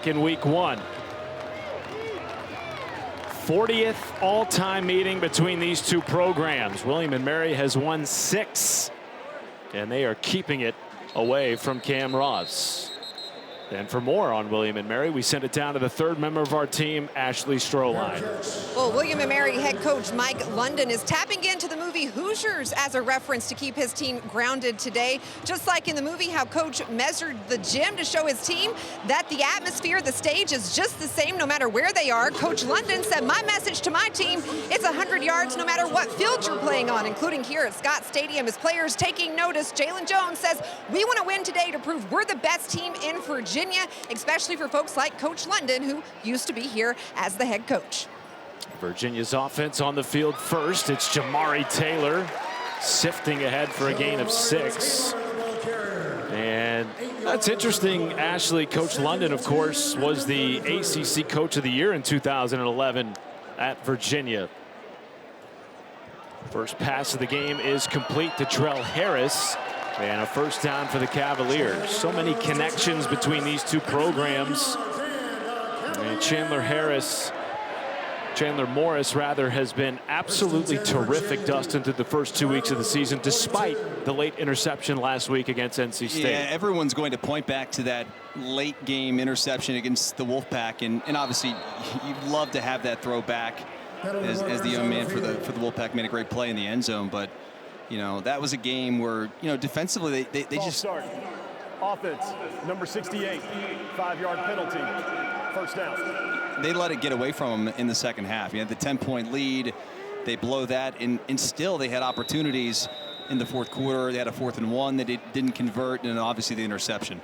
in week one. 40th all-time meeting between these two programs. William & Mary has won 6, and they are keeping it away from Cam Ross. And for more on William & Mary, we send it down to the third member of our team, Ashley Stroline. Well, William & Mary head coach Mike London is tapping into the movie Hoosiers as a reference to keep his team grounded today. Just like in the movie, how coach measured the gym to show his team that the atmosphere, the stage is just the same no matter where they are. Coach London said, my message to my team, it's 100 yards no matter what field you're playing on, including here at Scott Stadium. As players taking notice, Jalen Jones says, we want to win today to prove we're the best team in Virginia, especially for folks like Coach London, who used to be here as the head coach. Virginia's offense on the field first. It's Jamari Taylor sifting ahead for a gain of 6. And that's interesting, Ashley. Coach London, of course, was the ACC Coach of the Year in 2011 at Virginia. First pass of the game is complete to Trell Harris. And a first down for the Cavaliers. So many connections between these two programs. And Chandler Morris has been absolutely terrific, Dustin, through the first 2 weeks of the season, despite the late interception last week against NC State. Yeah, everyone's going to point back to that late game interception against the Wolfpack, and obviously you'd love to have that throw back as the young man for the Wolfpack made a great play in the end zone, but you know, that was a game where, you know, defensively they just start. Offense, number 68, 5-yard penalty, first down. They let it get away from them in the second half. You had the 10-point lead. They blow that, and still they had opportunities in the fourth quarter. They had a 4th and 1 that didn't convert, and obviously the interception.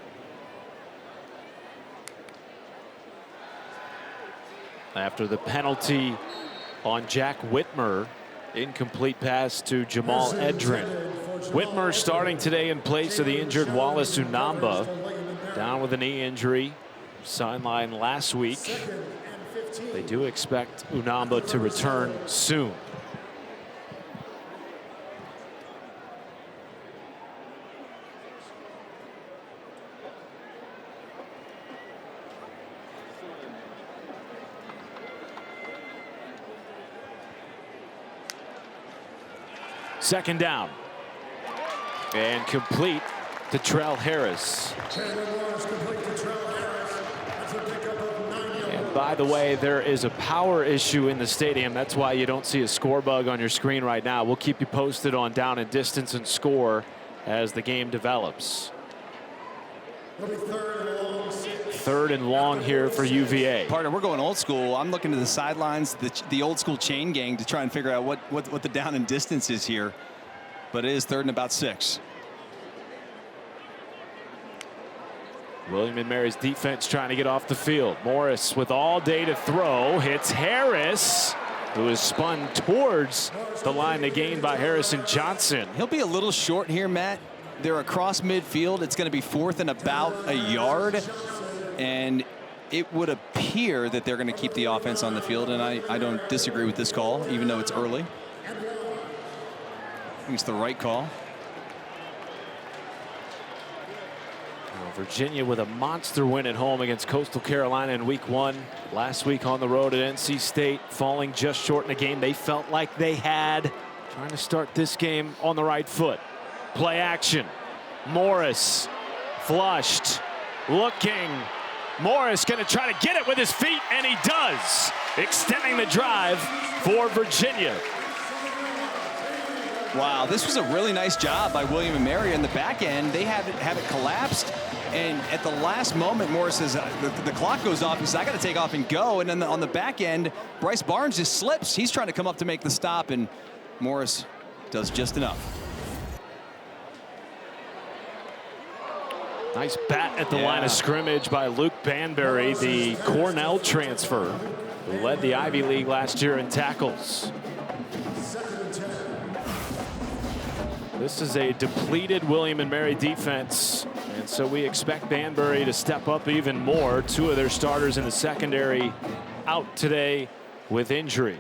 After the penalty on Jack Whitmer, incomplete pass to Jamal Edrin. Whitmer starting today in place of the injured Wallace Unamba, down with a knee injury, sidelined last week. They do expect Unamba to return soon. Second down. And complete to Trell Harris. And by the way, there is a power issue in the stadium. That's why you don't see a score bug on your screen right now. We'll keep you posted on down and distance and score as the game develops. Third and long here for UVA. Partner, we're going old school. I'm looking to the sidelines, the old school chain gang, to try and figure out what the down and distance is here. But it is 3rd and about 6. William & Mary's defense trying to get off the field. Morris with all day to throw. Hits Harris, who is spun towards the line to gain by Harrison Johnson. He'll be a little short here, Matt. They're across midfield. It's going to be 4th and about a yard. And it would appear that they're going to keep the offense on the field. And I don't disagree with this call, even though it's early. I think it's the right call. Virginia with a monster win at home against Coastal Carolina in week 1. Last week on the road at NC State, falling just short in a game they felt like they had. Trying to start this game on the right foot. Play action. Morris flushed. Looking. Morris going to try to get it with his feet, and he does. Extending the drive for Virginia. Wow, this was a really nice job by William & Mary in the back end. They have it collapsed, and at the last moment, Morris says the clock goes off. He says, I got to take off and go. And then on the back end, Bryce Barnes just slips. He's trying to come up to make the stop, and Morris does just enough. Nice bat at the line of scrimmage by Luke Banbury, the Cornell transfer, who led the Ivy League last year in tackles. This is a depleted William & Mary defense, and so we expect Banbury to step up even more. 2 of their starters in the secondary out today with injury.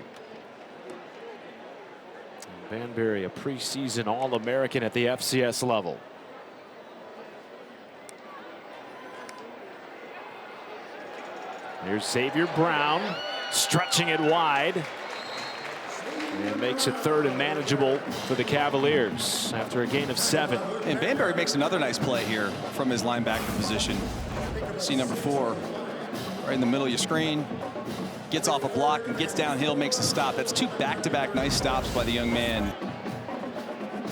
Banbury, a preseason All-American at the FCS level. Here's Xavier Brown stretching it wide. And makes it third and manageable for the Cavaliers after a gain of 7. And Banbury makes another nice play here from his linebacker position. See number 4 right in the middle of your screen. Gets off a block and gets downhill, makes a stop. That's 2 back-to-back nice stops by the young man.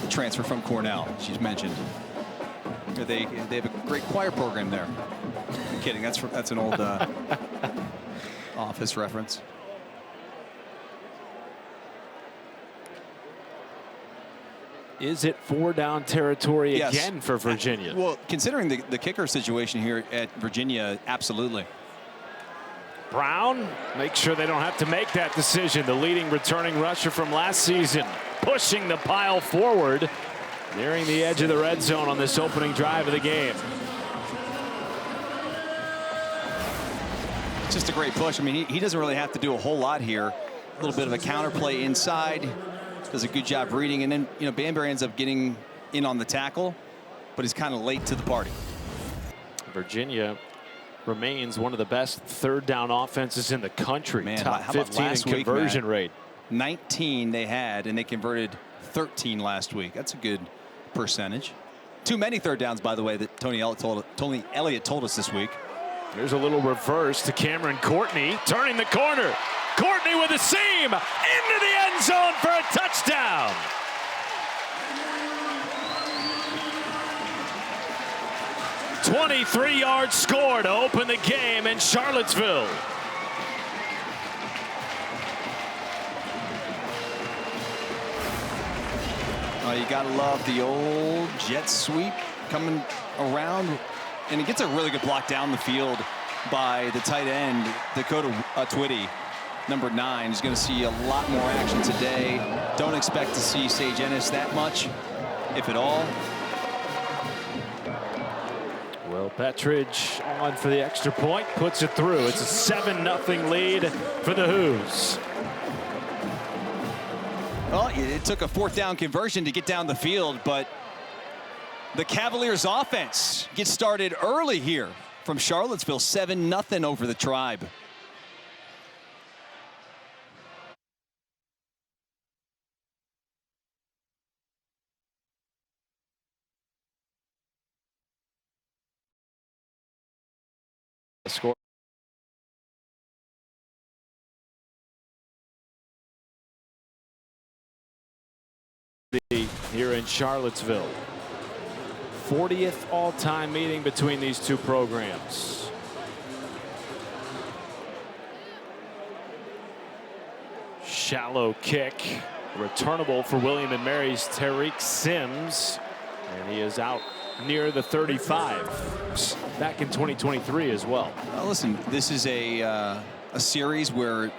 The transfer from Cornell, she's mentioned. They have a great choir program there. I'm kidding. That's an old Office reference. Is it 4-down territory again for Virginia? Well, considering the kicker situation here at Virginia, absolutely. Brown, make sure they don't have to make that decision. The leading returning rusher from last season, pushing the pile forward, nearing the edge of the red zone on this opening drive of the game. It's just a great push. I mean, he doesn't really have to do a whole lot here. A little bit of a counter play inside. Does a good job reading, and then Banbury ends up getting in on the tackle, but he's kind of late to the party. Virginia remains one of the best third-down offenses in the country. Man, top how 15 in conversion rate. 19 they had, and they converted 13 last week. That's a good percentage. Too many third downs, by the way, that Tony Elliott told us this week. There's a little reverse to Kameron Courtney, turning the corner. Courtney with a seam into the end zone for a touchdown. $23-yard score to open the game in Charlottesville. You gotta love the old jet sweep coming around, and he gets a really good block down the field by the tight end, Dakota Twitty. Number 9 is going to see a lot more action today. Don't expect to see Sage Ennis that much, if at all. Well, Petridge on for the extra point, puts it through. It's a 7-0 lead for the Hoos. Well, it took a 4th down conversion to get down the field, but the Cavaliers offense gets started early here from Charlottesville. 7-0 over the Tribe. Score. Here in Charlottesville. 40th all-time meeting between these two programs. Shallow kick, returnable for William & Mary's Tariq Sims, and he is out near the 35 back in 2023 as well. Listen, this is a series where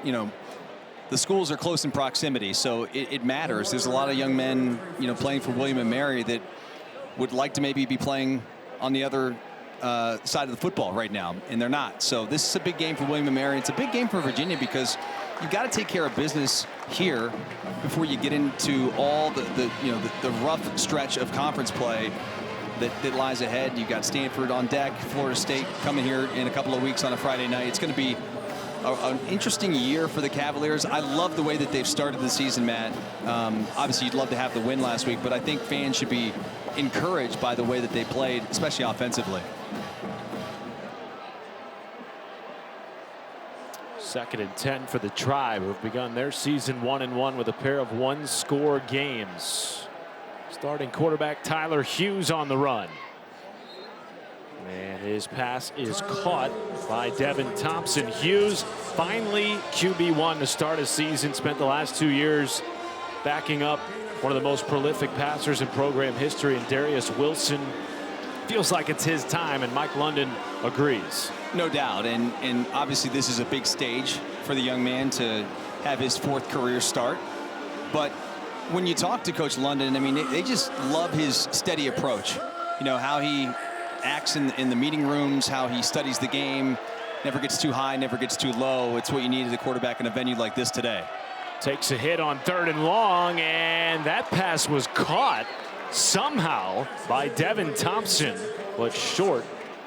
the schools are close in proximity, so it matters. There's a lot of young men playing for William & Mary that would like to maybe be playing on the other side of the football right now, and they're not. So this is a big game for William & Mary. It's a big game for Virginia because you've got to take care of business here before you get into all the rough stretch of conference play that lies ahead. You've got Stanford on deck, Florida State coming here in a couple of weeks on a Friday night. It's going to be an interesting year for the Cavaliers. I love the way that they've started the season, Matt. Obviously, you'd love to have the win last week, but I think fans should be encouraged by the way that they played, especially offensively. 2nd and 10 for the Tribe, who have begun their season 1-1 with a pair of one-score games. Starting quarterback Tyler Hughes on the run. And his pass is caught by Devin Thompson. Hughes finally QB1 to start a season. Spent the last 2 years backing up one of the most prolific passers in program history, and Darius Wilson. Feels like it's his time, and Mike London agrees. No doubt, and obviously this is a big stage for the young man to have his 4th career start. But when you talk to Coach London, I mean, they just love his steady approach. How he acts in the meeting rooms, how he studies the game, never gets too high, never gets too low. It's what you need as a quarterback in a venue like this today. Takes a hit on 3rd and long, and that pass was caught somehow by Devin Thompson, but short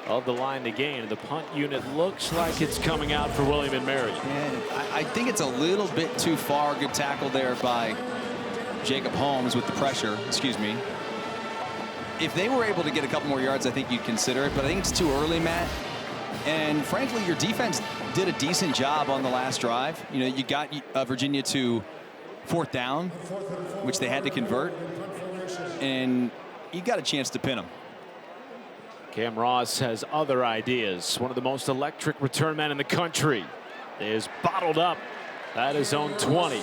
of the line to gain. The punt unit looks like it's coming out for William & Mary. And I think it's a little bit too far. Good tackle there by Jacob Holmes with the pressure. Excuse me. If they were able to get a couple more yards, I think you'd consider it. But I think it's too early, Matt. And frankly, your defense did a decent job on the last drive. You know, you got Virginia to 4th down, which they had to convert. And you got a chance to pin them. Cam Ross has other ideas. One of the most electric return men in the country is bottled up at his own 20.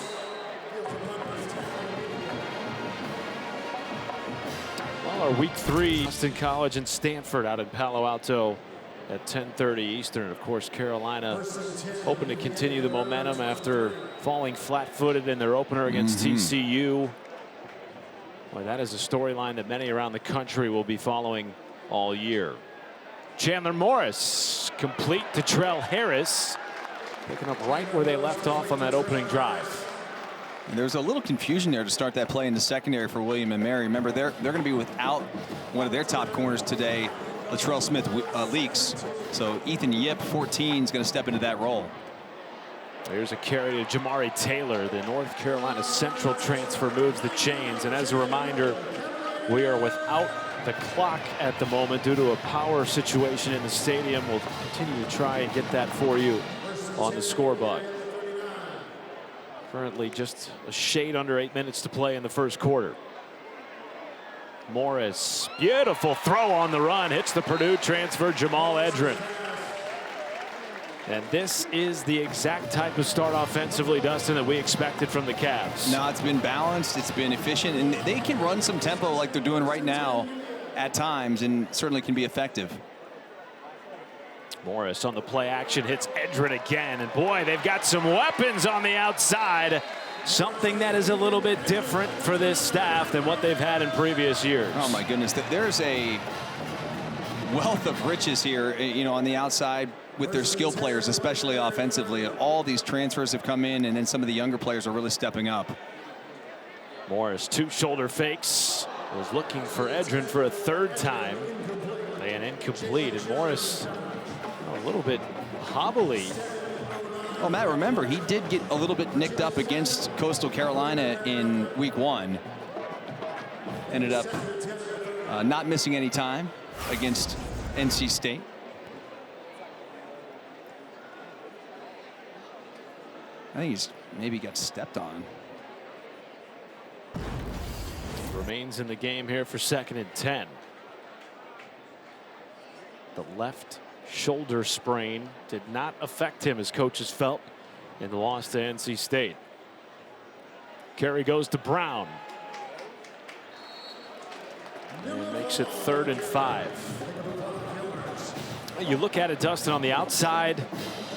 Well, our week 3, Boston College and Stanford out in Palo Alto at 10:30 Eastern. Of course, Carolina hoping to continue the momentum after falling flat-footed in their opener against TCU. Boy, that is a storyline that many around the country will be following all year. Chandler Morris complete to Trell Harris, picking up right where they left off on that opening drive. And there's a little confusion there to start that play in the secondary for William & Mary. Remember, they're going to be without one of their top corners today, Latrell Smith leaks. So Ethan Yip, 14, is going to step into that role. Here's a carry to Jamari Taylor. The North Carolina Central transfer moves the chains. And as a reminder, we are without the clock at the moment due to a power situation in the stadium. We'll continue to try and get that for you on the scoreboard. Currently just a shade under 8 minutes to play in the first quarter. Morris, beautiful throw on the run, hits the Purdue transfer Jamal Edrin. And this is the exact type of start offensively, Dustin, that we expected from the Cavs. No, it's been balanced, it's been efficient, and they can run some tempo like they're doing right now at times, and certainly can be effective. Morris on the play action hits Edrin again, and boy, they've got some weapons on the outside. Something that is a little bit different for this staff than what they've had in previous years. Oh my goodness, there's a wealth of riches here, you know, on the outside with their skill players, especially offensively. All these transfers have come in, and then some of the younger players are really stepping up. Morris, 2 shoulder fakes, was looking for Edrin for a 3rd time, and incomplete. And Morris a little bit hobbly. Well, Matt, remember, he did get a little bit nicked up against Coastal Carolina in week 1. Ended up not missing any time against NC State. I think he's maybe got stepped on. Remains in the game here for 2nd and 10. The left shoulder sprain did not affect him, as coaches felt, in the loss to NC State. Carry goes to Brown. And makes it 3rd and 5. You look at it, Dustin, on the outside,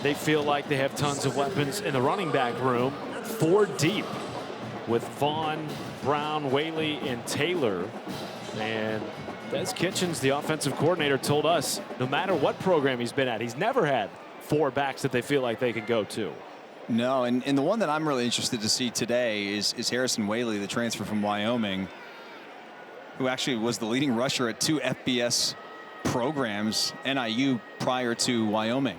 they feel like they have tons of weapons in the running back room. 4 deep with Vaughn, Brown, Waylee, and Taylor. And Des Kitchens, the offensive coordinator, told us no matter what program he's been at, he's never had 4 backs that they feel like they can go to. No, and the one that I'm really interested to see today is Harrison Waylee, the transfer from Wyoming, who actually was the leading rusher at 2 FBS programs, NIU prior to Wyoming.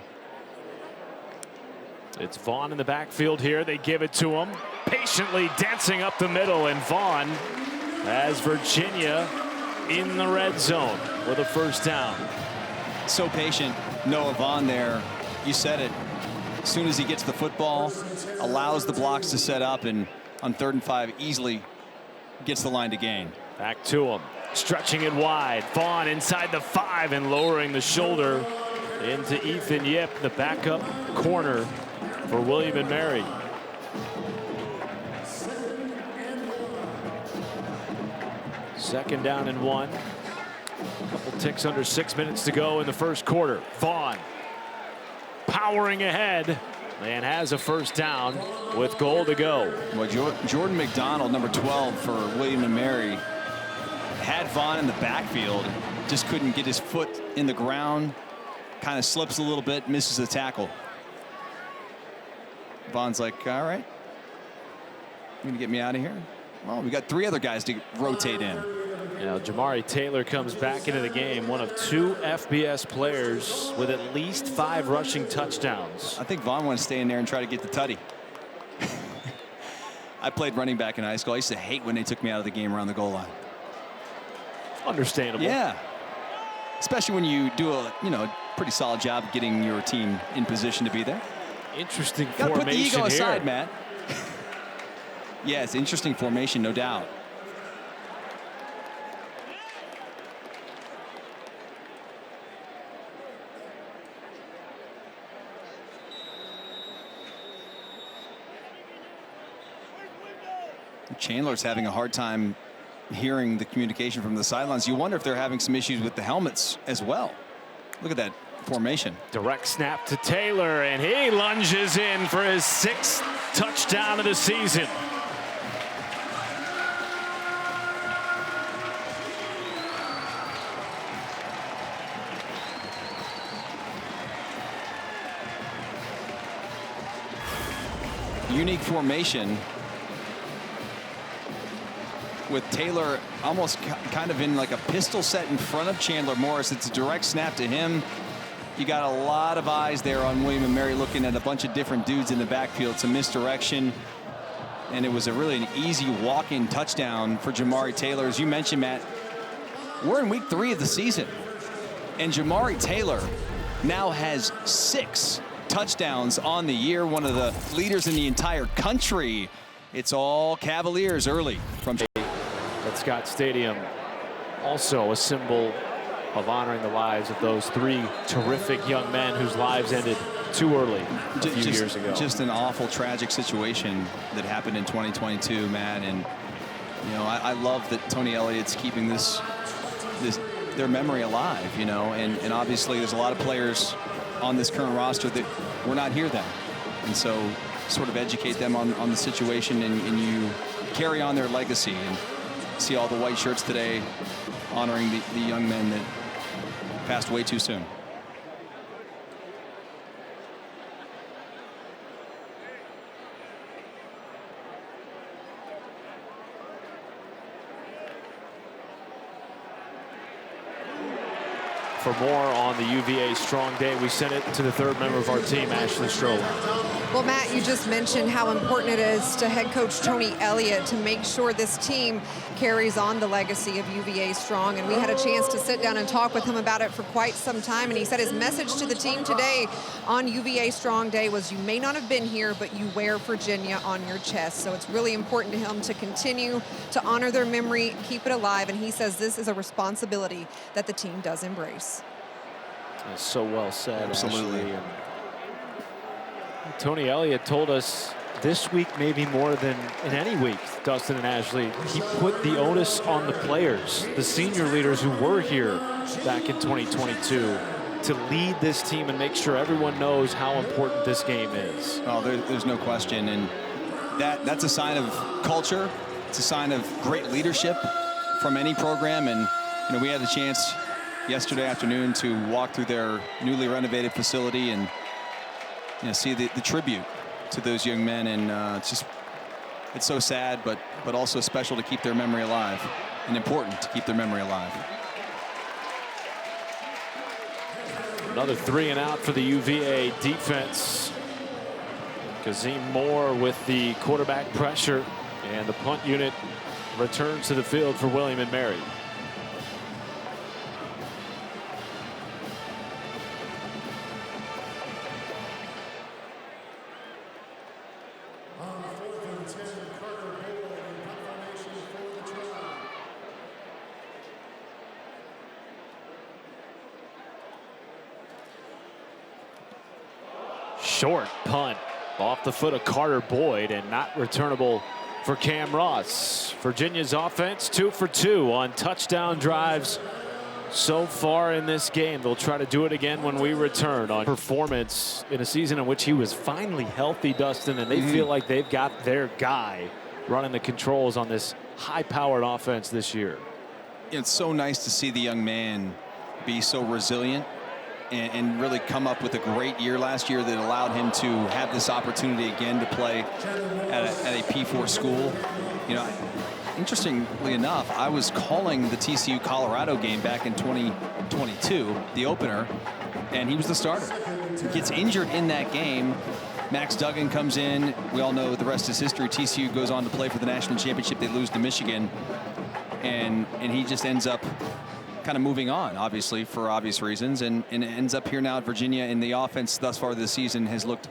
It's Vaughn in the backfield here. They give it to him, patiently dancing up the middle, and Vaughn has Virginia in the red zone with a 1st down. So patient, Noah Vaughn there. You said it. As soon as he gets the football, allows the blocks to set up, and on 3rd and 5 easily gets the line to gain. Back to him, stretching it wide. Vaughn inside the 5 and lowering the shoulder into Ethan Yip, the backup corner for William & Mary. Second down and 1. A couple ticks under 6 minutes to go in the first quarter. Vaughn powering ahead and has a 1st down with goal to go. Well, Jordan McDonald, number 12 for William & Mary, had Vaughn in the backfield, just couldn't get his foot in the ground, kind of slips a little bit, misses the tackle. Vaughn's like, all right, you're gonna get me out of here? Well, we got 3 other guys to rotate in. Now, Jamari Taylor comes back into the game, one of 2 FBS players with at least 5 rushing touchdowns. I think Vaughn wants to stay in there and try to get the tutty. I played running back in high school. I used to hate when they took me out of the game around the goal line. Understandable. Yeah. Especially when you do a pretty solid job getting your team in position to be there. Interesting Gotta formation put the ego here. aside, Matt. Yeah, it's interesting formation, no doubt. Chandler's having a hard time hearing the communication from the sidelines. You wonder if they're having some issues with the helmets as well. Look at that formation. Direct snap to Taylor, and he lunges in for his 6th touchdown of the season. Unique formation with Taylor almost kind of in like a pistol set in front of Chandler Morris. It's a direct snap to him. You got a lot of eyes there on William and Mary, looking at a bunch of different dudes in the backfield. Some misdirection, and it was really an easy walk-in touchdown for Jamari Taylor. As you mentioned, Matt, we're in week 3 of the season, and Jamari Taylor now has 6 touchdowns on the year, one of the leaders in the entire country. It's all Cavaliers early from at Scott Stadium. Also a symbol of honoring the lives of those 3 terrific young men whose lives ended too early a few years ago. Just an awful, tragic situation that happened in 2022, Matt. And you know, I love that Tony Elliott's keeping their memory alive. You know, and obviously there's a lot of players on this current roster that were not here then, and so sort of educate them on the situation, and you carry on their legacy. And see all the white shirts today honoring the young men that passed way too soon. For more on the UVA Strong Day, we sent it to the 3rd member of our team, Ashley Stroller. Well, Matt, you just mentioned how important it is to head coach Tony Elliott to make sure this team carries on the legacy of UVA Strong. And we had a chance to sit down and talk with him about it for quite some time. And he said his message to the team today on UVA Strong Day was, you may not have been here, but you wear Virginia on your chest. So it's really important to him to continue to honor their memory, keep it alive. And he says this is a responsibility that the team does embrace. That's so well said. Absolutely. Ashley. Tony Elliott told us this week, maybe more than in any week, Dustin and Ashley, he put the onus on the players, the senior leaders who were here back in 2022, to lead this team and make sure everyone knows how important this game is. Oh, there's no question. And that's a sign of culture. It's a sign of great leadership from any program. And you know, we had the chance yesterday afternoon to walk through their newly renovated facility and see the tribute to those young men. And it's so sad, but also special to keep their memory alive, and important to keep their memory alive. Another 3 and out for the UVA defense. Kazim Moore with the quarterback pressure, and the punt unit returns to the field for William and Mary. Short punt off the foot of Carter Boyd, and not returnable for Cam Ross. Virginia's offense 2 for 2 on touchdown drives so far in this game. They'll try to do it again when we return. On performance in a season in which he was finally healthy, Dustin, and they feel like they've got their guy running the controls on this high-powered offense this year. It's so nice to see the young man be so resilient and really come up with a great year last year that allowed him to have this opportunity again to play at a P4 school. You know, interestingly enough, I was calling the TCU Colorado game back in 2022, the opener, and he was the starter. He gets injured in that game. Max Duggan comes in. We all know the rest is history. TCU goes on to play for the national championship. They lose to Michigan, and he just ends up kind of moving on, obviously, for obvious reasons, and ends up here now at Virginia. And the offense thus far this season has looked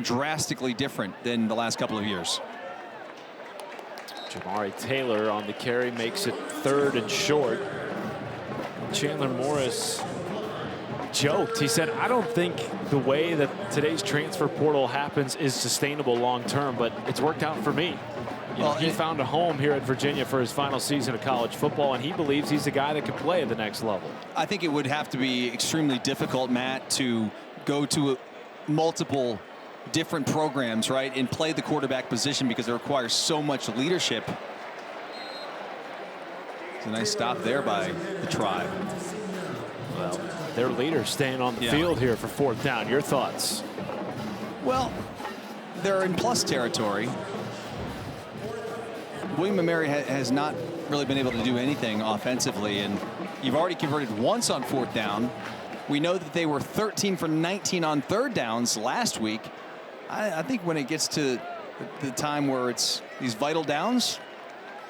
drastically different than the last couple of years. Jamari Taylor on the carry makes it 3rd and short. Chandler Morris joked. He said, I don't think the way that today's transfer portal happens is sustainable long term, but it's worked out for me. Well, he found a home here at Virginia for his final season of college football, and he believes he's a guy that can play at the next level. I think it would have to be extremely difficult, Matt, to go to multiple different programs, right, and play the quarterback position because it requires so much leadership. It's a nice stop there by the Tribe. Well, their leader staying on the field here for 4th down. Your thoughts? Well, they're in plus territory. William & Mary has not really been able to do anything offensively, and you've already converted once on 4th down. We know that they were 13 for 19 on 3rd downs last week. I think when it gets to the time where it's these vital downs,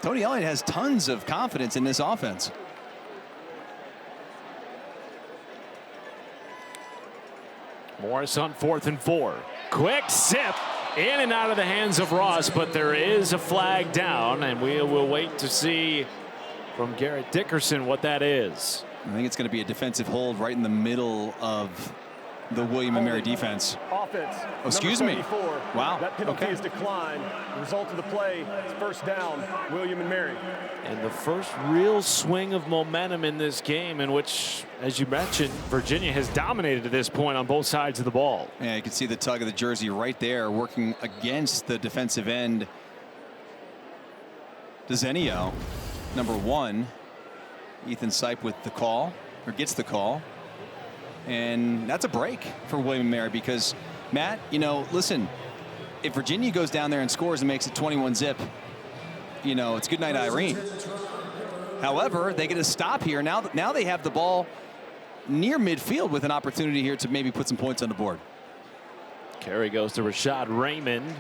Tony Elliott has tons of confidence in this offense. Morris on 4th and 4. Quick zip in and out of the hands of Ross, but there is a flag down, and we will wait to see from Garrett Dickerson what that is. I think it's going to be a defensive hold right in the middle of the William & Mary defense. Offense. Oh, excuse me. Wow. That penalty is declined. The result of the play is 1st down, William & Mary. And the first real swing of momentum in this game, in which, as you mentioned, Virginia has dominated to this point on both sides of the ball. Yeah, you can see the tug of the jersey right there, working against the defensive end. Dezenio, number 1. Ethan Sipe with the call, or gets the call. And that's a break for William & Mary because, Matt, you know, listen, if Virginia goes down there and scores and makes it 21-zip, you know, it's good night, Irene. However, they get a stop here. Now they have the ball near midfield with an opportunity here to maybe put some points on the board. Carry goes to Rashad Raymond.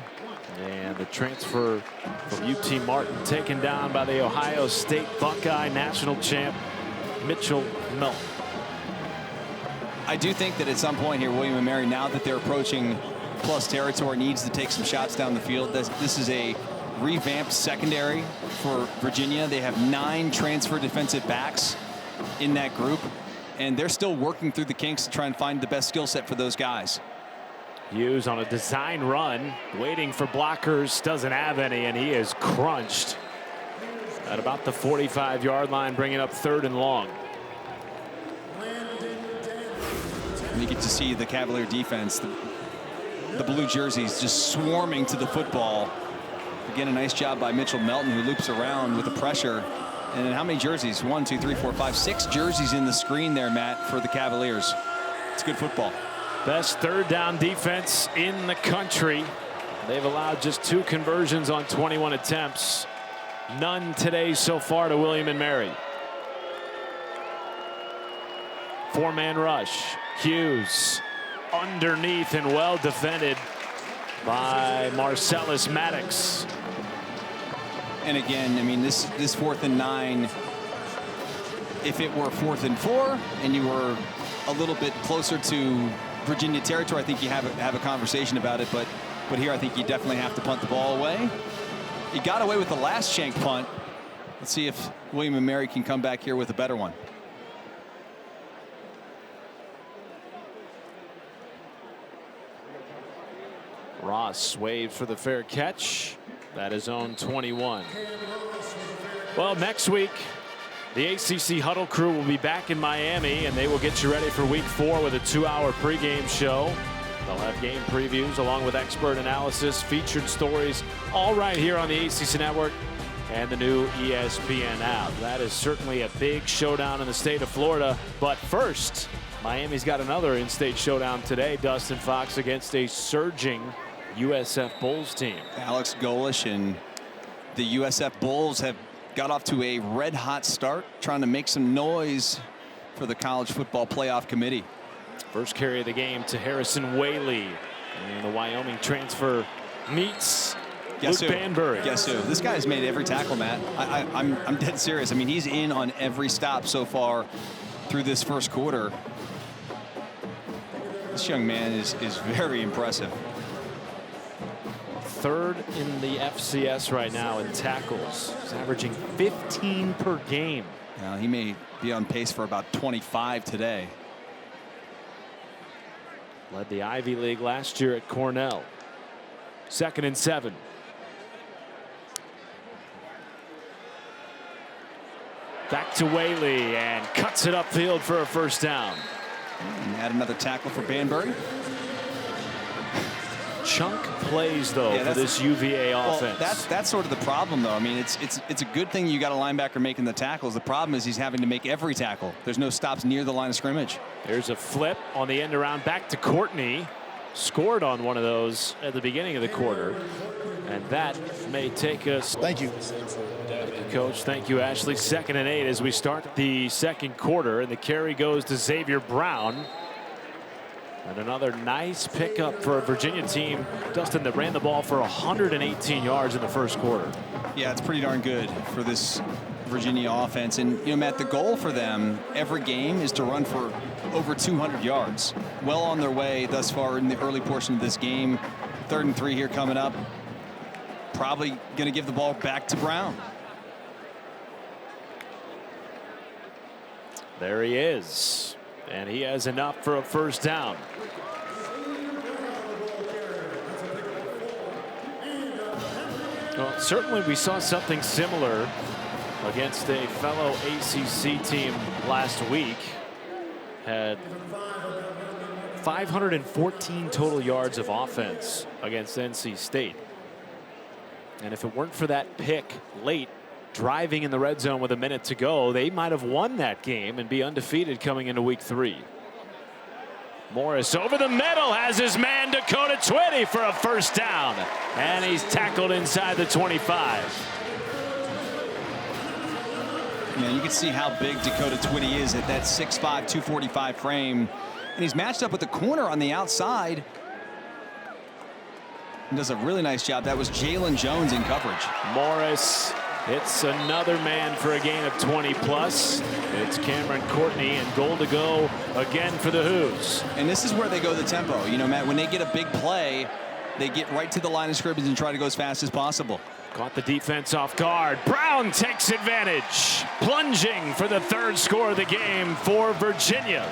And the transfer from UT Martin taken down by the Ohio State Buckeye national champ, Mitchell Melton. I do think that at some point here, William & Mary, now that they're approaching plus territory, needs to take some shots down the field. This is a revamped secondary for Virginia. They have 9 transfer defensive backs in that group, and they're still working through the kinks to try and find the best skill set for those guys. Hughes on a design run, waiting for blockers, doesn't have any, and he is crunched at about the 45-yard line, bringing up 3rd and long. And you get to see the Cavalier defense, the blue jerseys just swarming to the football. Again, a nice job by Mitchell Melton, who loops around with the pressure. And then how many jerseys? 1, 2, 3, 4, 5, 6 jerseys in the screen there, Matt, for the Cavaliers. It's good football. Best 3rd down defense in the country. They've allowed just 2 conversions on 21 attempts. None today so far to William & Mary. 4-man rush. Hughes underneath and well defended by Marcellus Maddox. And again, I mean, this 4th and 9, if it were 4th and 4 and you were a little bit closer to Virginia territory, I think you have a conversation about it, but here I think you definitely have to punt the ball away. You got away with the last shank punt. Let's see if William & Mary can come back here with a better one. Ross waves for the fair catch. That is zone 21. Well, next week, the ACC Huddle crew will be back in Miami, and they will get you ready for week 4 with a 2-hour pregame show. They'll have game previews along with expert analysis, featured stories, all right here on the ACC Network and the new ESPN app. That is certainly a big showdown in the state of Florida. But first, Miami's got another in-state showdown today. Dustin Fox against a surging USF Bulls team. Alex Golish and the USF Bulls have got off to a red-hot start, trying to make some noise for the College Football Playoff Committee. First carry of the game to Harrison Waylee. And the Wyoming transfer meets Luke Banbury. Guess who? This guy's made every tackle, Matt. I'm dead serious. I mean, he's in on every stop so far through this first quarter. This young man is very impressive. Third in the FCS right now in tackles. He's averaging 15 per game. Now, he may be on pace for about 25 today. Led the Ivy League last year at Cornell. 2nd and 7. Back to Waylee and cuts it upfield for a first down. And add another tackle for Banbury. Chunk plays though for this UVA offense. Well, that's sort of the problem though. I mean, it's a good thing you got a linebacker making the tackles. The problem is he's having to make every tackle. There's no stops near the line of scrimmage. There's a flip on the end around back to Courtney. Scored on one of those at the beginning of the quarter. And that may take us. Thank you. Thank you, Coach. Thank you, Ashley. 2nd and 8 as we start the second quarter. And the carry goes to Xavier Brown. And another nice pickup for a Virginia team, Dustin, that ran the ball for 118 yards in the first quarter. Yeah, it's pretty darn good for this Virginia offense. And, you know, Matt, the goal for them every game is to run for over 200 yards. Well on their way thus far in the early portion of this game. 3rd and 3 here coming up. Probably going to give the ball back to Brown. There he is. And he has enough for a first down. Well, certainly we saw something similar against a fellow ACC team last week. Had 514 total yards of offense against NC State. And if it weren't for that pick late, driving in the red zone with a minute to go, they might have won that game and be undefeated coming into week 3. Morris over the middle has his man Dakota Twitty for a first down. And he's tackled inside the 25. Yeah, you can see how big Dakota Twitty is at that 6'5", 245 frame. And he's matched up with the corner on the outside. He does a really nice job. That was Jalen Jones in coverage. Morris hits another man for a gain of 20 plus. It's Kameron Courtney and goal to go again for the Hoos. And this is where they go the tempo. You know, Matt, when they get a big play, they get right to the line of scrimmage and try to go as fast as possible. Caught the defense off guard. Brown takes advantage. Plunging for the 3rd score of the game for Virginia.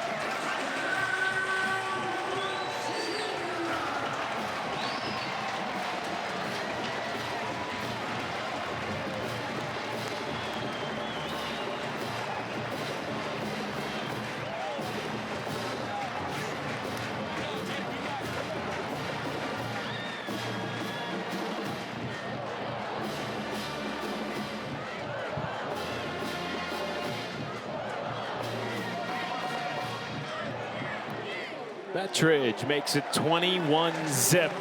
Bettridge makes it 21-zip.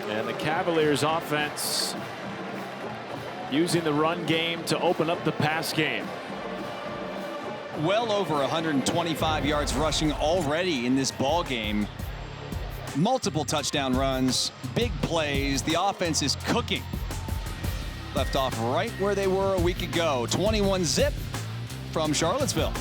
And the Cavaliers offense using the run game to open up the pass game. Well over 125 yards rushing already in this ball game. Multiple touchdown runs, big plays. The offense is cooking. Left off right where they were a week ago. 21-zip from Charlottesville.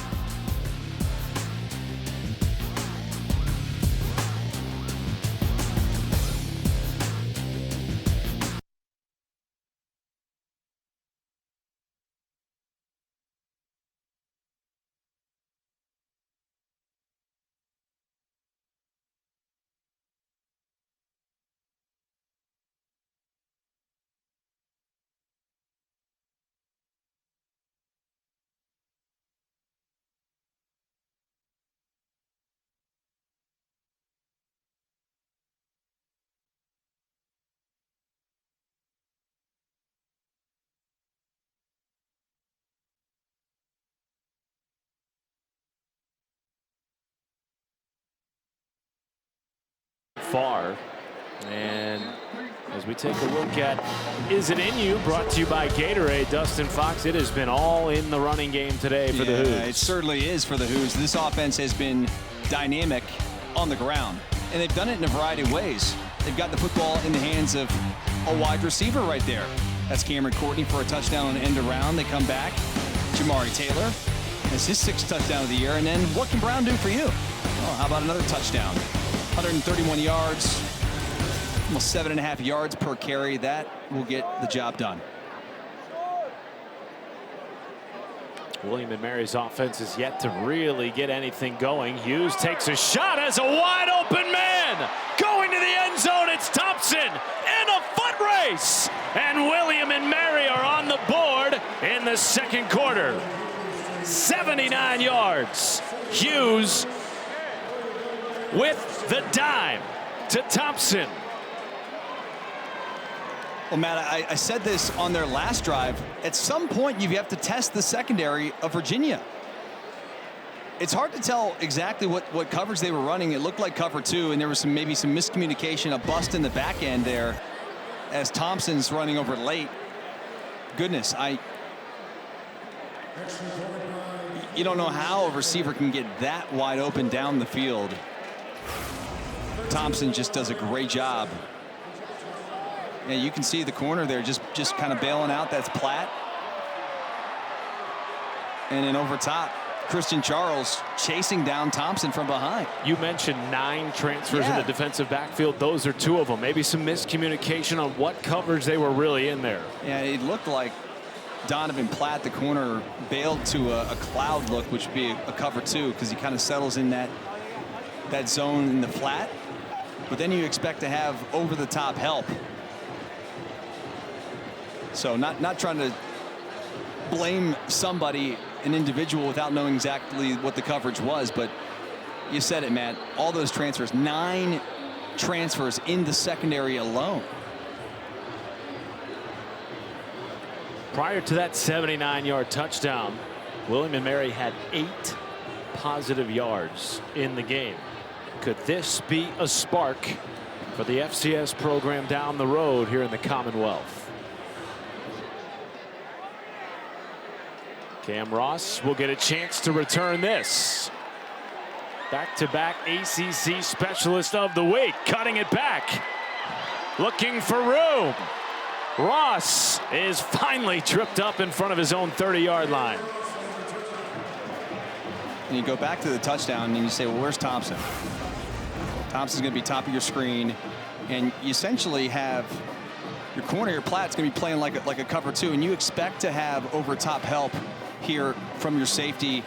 Far, and As we take a look at Is It In You, brought to you by Gatorade. Dustin Fox, it has been all in the running game today for the Hoos. It certainly is for the Hoos. This offense has been dynamic on the ground, and they've done it in a variety of ways. They've got the football in the hands of a wide receiver right there. That's Kameron Courtney for a touchdown on an end around. They come back. Jamari Taylor has his 6th touchdown of the year. And then what can Brown do for you? Oh, how about another touchdown? 131 yards, almost 7.5 yards per carry. That will get the job done. William & Mary's offense is yet to really get anything going. Hughes takes a shot as a wide open man. Going to the end zone, it's Thompson in a foot race. And William & Mary are on the board in the second quarter. 79 yards. Hughes with the dime to Thompson. Well, Matt, I said this on their last drive. At some point, you have to test the secondary of Virginia. It's hard to tell exactly what coverage they were running. It looked like cover 2, and there was maybe some miscommunication, a bust in the back end there as Thompson's running over late. Goodness, you don't know how a receiver can get that wide open down the field. Thompson just does a great job. And you can see the corner there just kind of bailing out. That's Platt. And then over top, Christian Charles chasing down Thompson from behind. You mentioned 9 transfers in the defensive backfield. Those are 2 of them. Maybe some miscommunication on what coverage they were really in there. Yeah, it looked like Donovan Platt, the corner, bailed to a cloud look, which would be a cover 2, because he kind of settles in that zone in the flat. But then you expect to have over-the-top help. So not trying to blame somebody, an individual, without knowing exactly what the coverage was, but you said it, Matt. All those transfers, 9 transfers in the secondary alone. Prior to that 79-yard touchdown, William & Mary had 8 positive yards in the game. Could this be a spark for the FCS program down the road here in the Commonwealth? Cam Ross will get a chance to return this. Back-to-back ACC Specialist of the Week, cutting it back, looking for room. Ross is finally tripped up in front of his own 30-yard line. And you go back to the touchdown and you say, well, where's Thompson? Thompson's going to be top of your screen, and you essentially have your corner, your Platt's going to be playing like a cover 2, and you expect to have over top help here from your safety,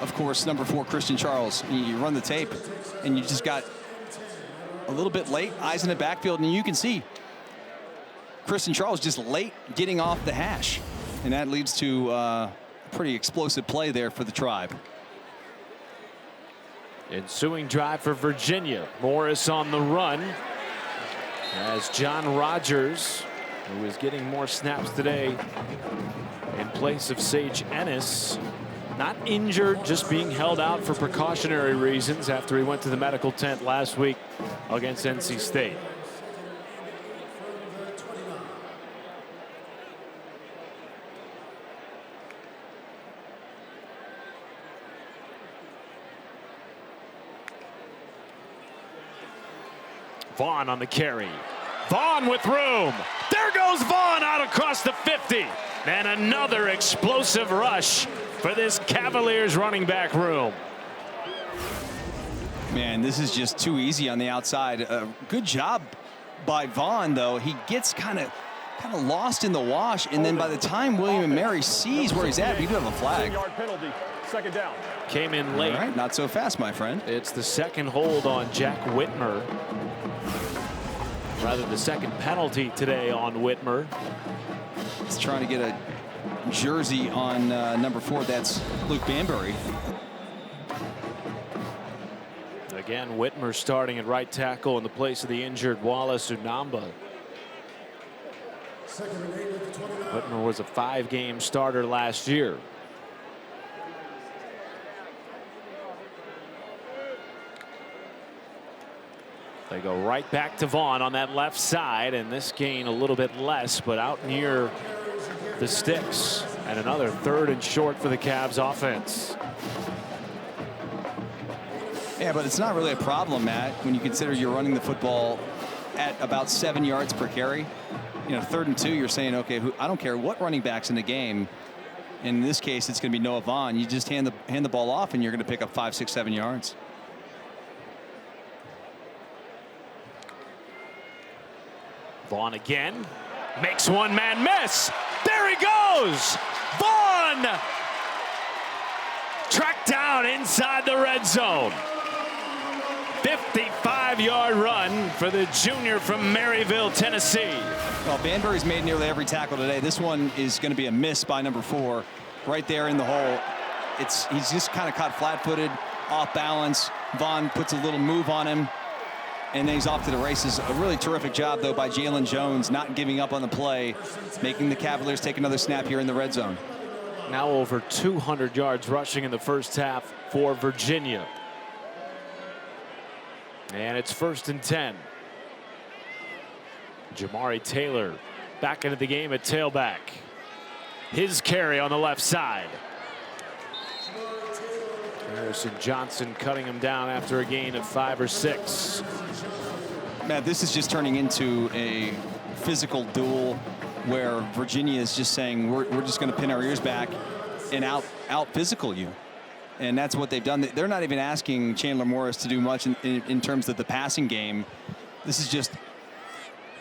of course, number 4, Christian Charles. And you run the tape, and you just got a little bit late, eyes in the backfield, and you can see Christian Charles just late getting off the hash, and that leads to a pretty explosive play there for the Tribe. Ensuing drive for Virginia. Morris on the run as John Rogers, who is getting more snaps today in place of Sage Ennis, not injured, just being held out for precautionary reasons after he went to the medical tent last week against NC State. Vaughn on the carry. Vaughn with room. There goes Vaughn out across the 50. And another explosive rush for this Cavaliers running back room. Man, this is just too easy on the outside. Good job by Vaughn, though. He gets kind of lost in the wash, and then by the time William & Mary sees where he's at, you do have a flag. 10-yard penalty, 2nd down. Came in late. All right, not so fast, my friend. It's the second hold on Jack Whitmer. Rather, the second penalty today on Whitmer. He's trying to get a jersey on number 4. That's Luke Banbury. Again, Whitmer starting at right tackle in the place of the injured Wallace Unamba. Whitmer was a 5-game starter last year. They go right back to Vaughn on that left side, and this gain a little bit less, but out near the sticks. And another 3rd and short for the Cavs offense. Yeah, but it's not really a problem, Matt, when you consider you're running the football at about 7 yards per carry. You know, 3rd and 2, you're saying, okay, I don't care what running back's in the game. In this case, it's going to be Noah Vaughn. You just hand the ball off, and you're going to pick up 5, 6, 7 yards. Vaughn again, makes one man miss. There he goes. Vaughn tracked down inside the red zone. 55-yard run for the junior from Maryville, Tennessee. Well, Banbury's made nearly every tackle today. This one is going to be a miss by number 4, right there in the hole. He's just kind of caught flat-footed, off balance. Vaughn puts a little move on him, and then he's off to the races. A really terrific job, though, by Jalen Jones, not giving up on the play, making the Cavaliers take another snap here in the red zone. Now over 200 yards rushing in the first half for Virginia. And it's 1st and 10. Jamari Taylor back into the game at tailback. His carry on the left side. Harrison Johnson cutting him down after a gain of 5 or 6. Matt, this is just turning into a physical duel where Virginia is just saying we're just going to pin our ears back and out physical you. And that's what they've done. They're not even asking Chandler Morris to do much in terms of the passing game. This is just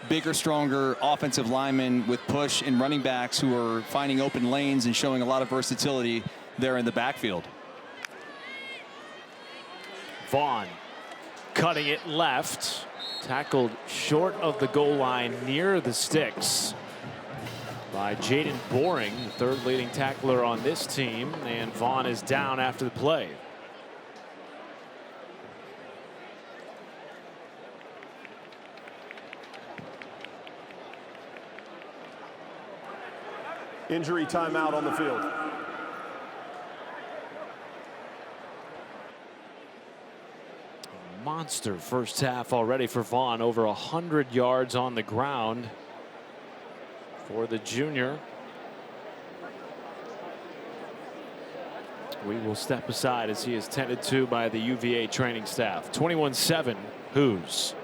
bigger, stronger offensive linemen with push and running backs who are finding open lanes and showing a lot of versatility there in the backfield. Vaughn cutting it left, tackled short of the goal line near the sticks by Jaden Boring, the 3rd leading tackler on this team, and Vaughn is down after the play. Injury timeout on the field. Monster first half already for Vaughn, over 100 yards on the ground for the junior. We will step aside as he is tended to by the UVA training staff. 21-7 Hoos.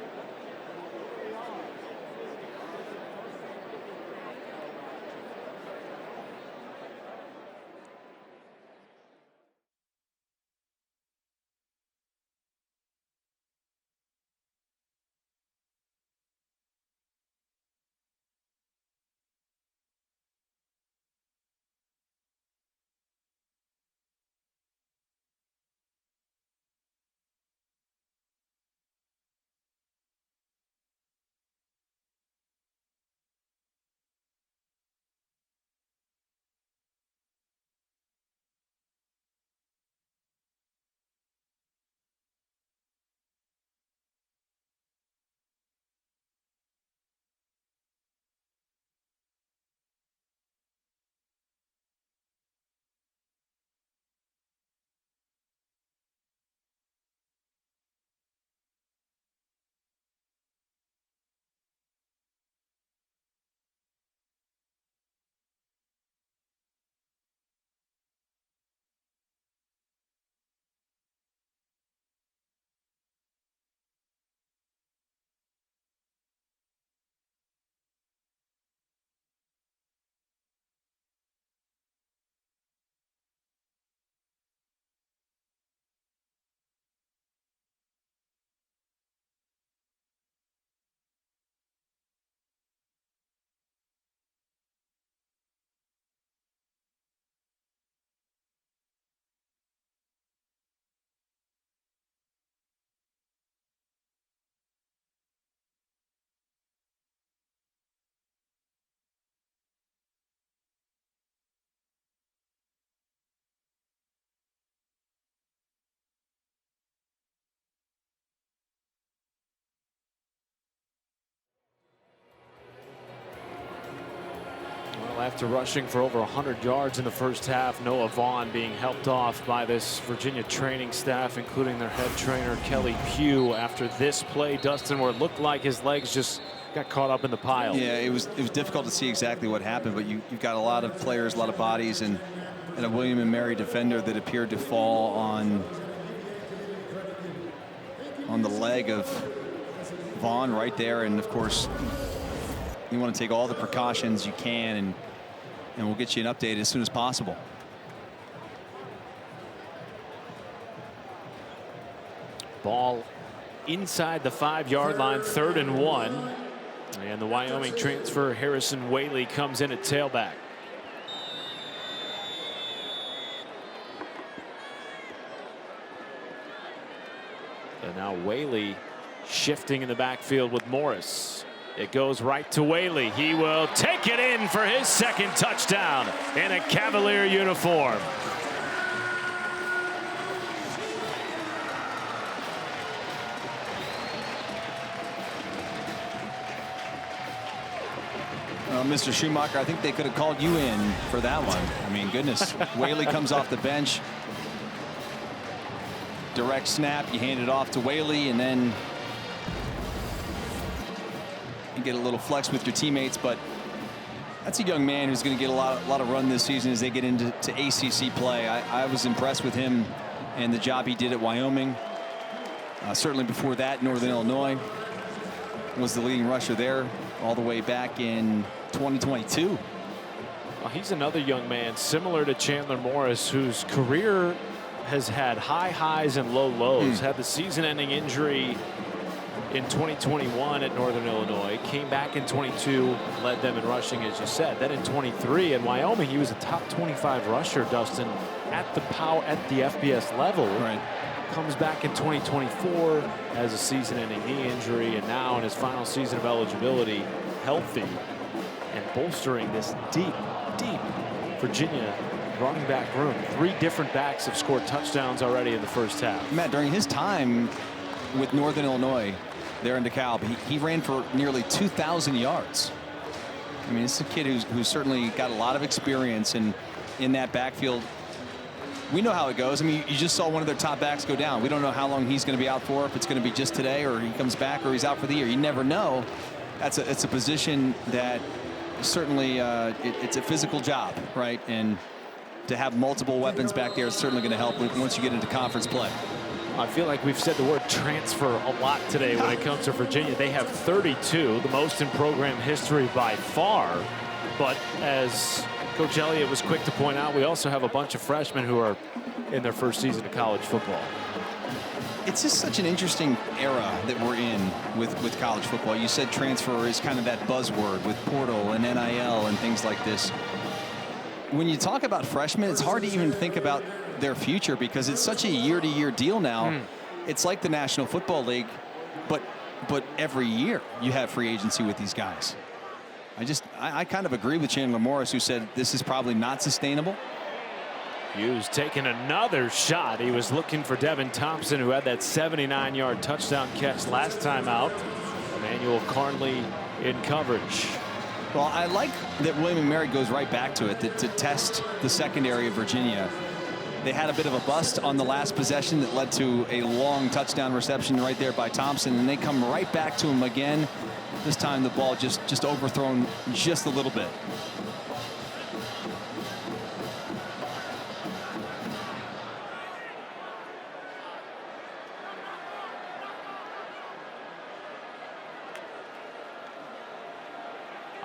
After rushing for over 100 yards in the first half, Noah Vaughn being helped off by this Virginia training staff, including their head trainer, Kelly Pugh, after this play, Dustin, where it looked like his legs just got caught up in the pile. Yeah, it was difficult to see exactly what happened, but you've got a lot of players, a lot of bodies, and a William & Mary defender that appeared to fall on the leg of Vaughn right there. And of course, you want to take all the precautions you can, and we'll get you an update as soon as possible. Ball inside the 5-yard line, 3rd and 1. And the Wyoming transfer Harrison Waylee comes in at tailback. And now Waylee shifting in the backfield with Morris. It goes right to Waylee. He will take it in for his 2nd touchdown in a Cavalier uniform. Mr. Schumacher, I think they could have called you in for that one. I mean, goodness. Waylee comes off the bench. Direct snap, you hand it off to Waylee, and then you get a little flex with your teammates. But that's a young man who's going to get a lot of run this season as they get into ACC play. I was impressed with him and the job he did at Wyoming. Certainly before that, Northern Illinois was the leading rusher there all the way back in 2022. Well, he's another young man similar to Chandler Morris, whose career has had high highs and low lows. Had the season-ending injury in 2021 at Northern Illinois, came back in 22, led them in rushing, as you said. Then in 23 in Wyoming, he was a top 25 rusher, Dustin, at the FBS level. Right. Comes back in 2024 as a season-ending knee injury, and now in his final season of eligibility, healthy and bolstering this deep Virginia running back room. 3 different backs have scored touchdowns already in the first half. Matt, during his time with Northern Illinois there in DeKalb, he ran for nearly 2,000 yards. I mean, it's a kid who's certainly got a lot of experience in that backfield. We know how it goes. I mean, you just saw one of their top backs go down. We don't know how long he's going to be out for, if it's going to be just today or he comes back or he's out for the year. You never know. It's a position that certainly it's a physical job, right? And to have multiple weapons back there is certainly going to help once you get into conference play. I feel like we've said the word transfer a lot today when it comes to Virginia. They have 32, the most in program history by far. But as Coach Elliott was quick to point out, we also have a bunch of freshmen who are in their first season of college football. It's just such an interesting era that we're in with college football. You said transfer is kind of that buzzword with portal and NIL and things like this. When you talk about freshmen, it's hard to even think about their future because it's such a year-to-year deal now. It's like the National Football League, but every year you have free agency with these guys. I kind of agree with Chandler Morris, who said this is probably not sustainable. Hughes taking another shot. He was looking for Devin Thompson, who had that 79-yard touchdown catch last time out. Emmanuel Carnley in coverage. Well, I like that William & Mary goes right back to it to test the secondary of Virginia. They had a bit of a bust on the last possession that led to a long touchdown reception right there by Thompson, and they come right back to him again. This time the ball just overthrown just a little bit.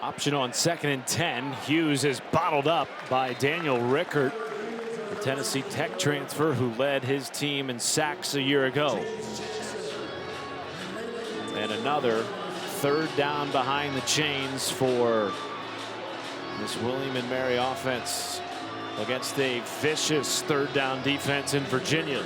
Option on 2nd and 10. Hughes is bottled up by Daniel Rickert, the Tennessee Tech transfer who led his team in sacks a year ago. And another 3rd down behind the chains for this William & Mary offense against a vicious 3rd down defense in Virginia.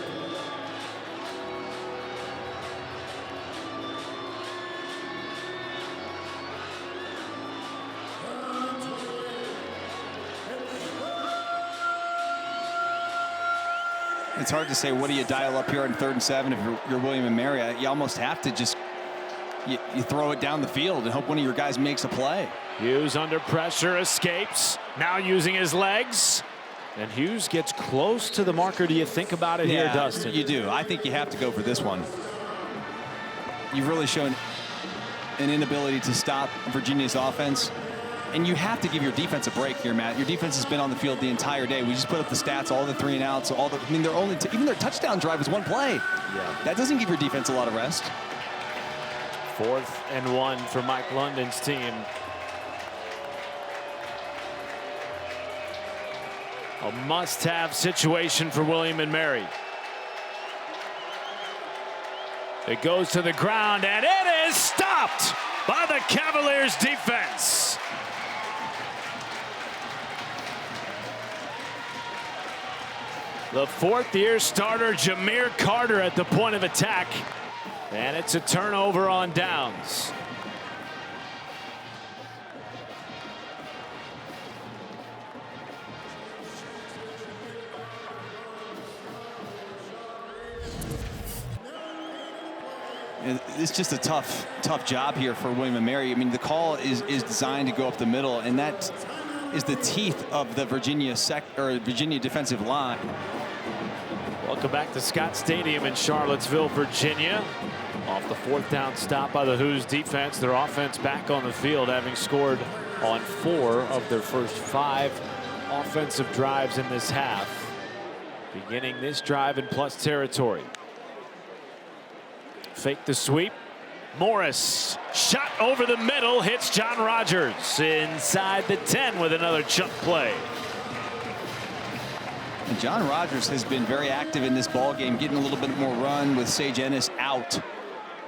It's hard to say what do you dial up here on 3rd and 7 if you're William & Mary. You almost have to just you throw it down the field and hope one of your guys makes a play. Hughes under pressure, escapes, now using his legs. And Hughes gets close to the marker. Do you think about it here, Dustin? You do. I think you have to go for this one. You've really shown an inability to stop Virginia's offense. And you have to give your defense a break here, Matt. Your defense has been on the field the entire day. We just put up the stats, all the 3 and outs, I mean, they're only even their touchdown drive was 1 play. Yeah. That doesn't give your defense a lot of rest. 4th and 1 for Mike London's team. A must-have situation for William and Mary. It goes to the ground, and it is stopped by the Cavaliers defense. The 4th-year starter, Jameer Carter, at the point of attack. And it's a turnover on downs. It's just a tough job here for William & Mary. I mean, the call is designed to go up the middle, and that is the teeth of the Virginia defensive line. Welcome back to Scott Stadium in Charlottesville, Virginia. Off the 4th down stop by the Hoos defense. Their offense back on the field, having scored on 4 of their first 5 offensive drives in this half. Beginning this drive in plus territory. Fake the sweep. Morris, shot over the middle, hits John Rogers inside the 10 with another chunk play. And John Rogers has been very active in this ball game, getting a little bit more run with Sage Ennis out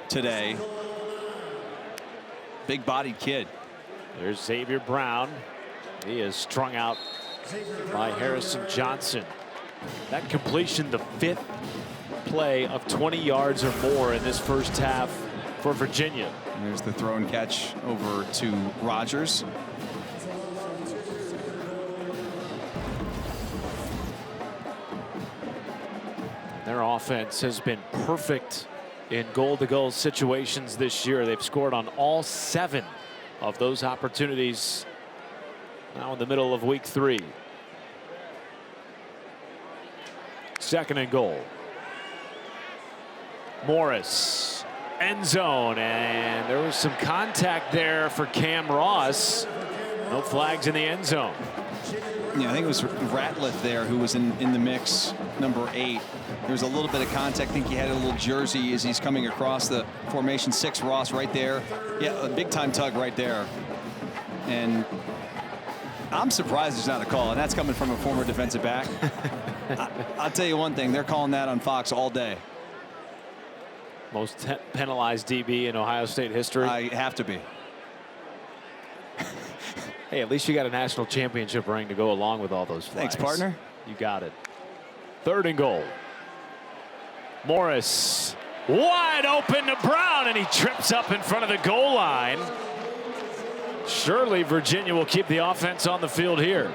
today. Big-bodied kid. There's Xavier Brown. He is strung out by Harrison Johnson. That completion, the 5th play of 20 yards or more in this first half for Virginia. There's the throw and catch over to Rogers. Their offense has been perfect in goal-to-goal situations this year. They've scored on all 7 of those opportunities now in the middle of week 3. 2nd and goal. Morris, end zone, and there was some contact there for Cam Ross. No flags in the end zone. Yeah, I think it was Ratliff there who was in the mix, number 8. There was a little bit of contact. I think he had a little jersey as he's coming across the formation. 6 Ross right there. Yeah, a big-time tug right there. And I'm surprised there's not a call, and that's coming from a former defensive back. I'll tell you one thing, they're calling that on Fox all day. Most penalized DB in Ohio State history. I have to be. Hey, at least you got a national championship ring to go along with all those flags. Thanks, partner. You got it. 3rd and goal. Morris wide open to Brown, and he trips up in front of the goal line. Surely Virginia will keep the offense on the field here.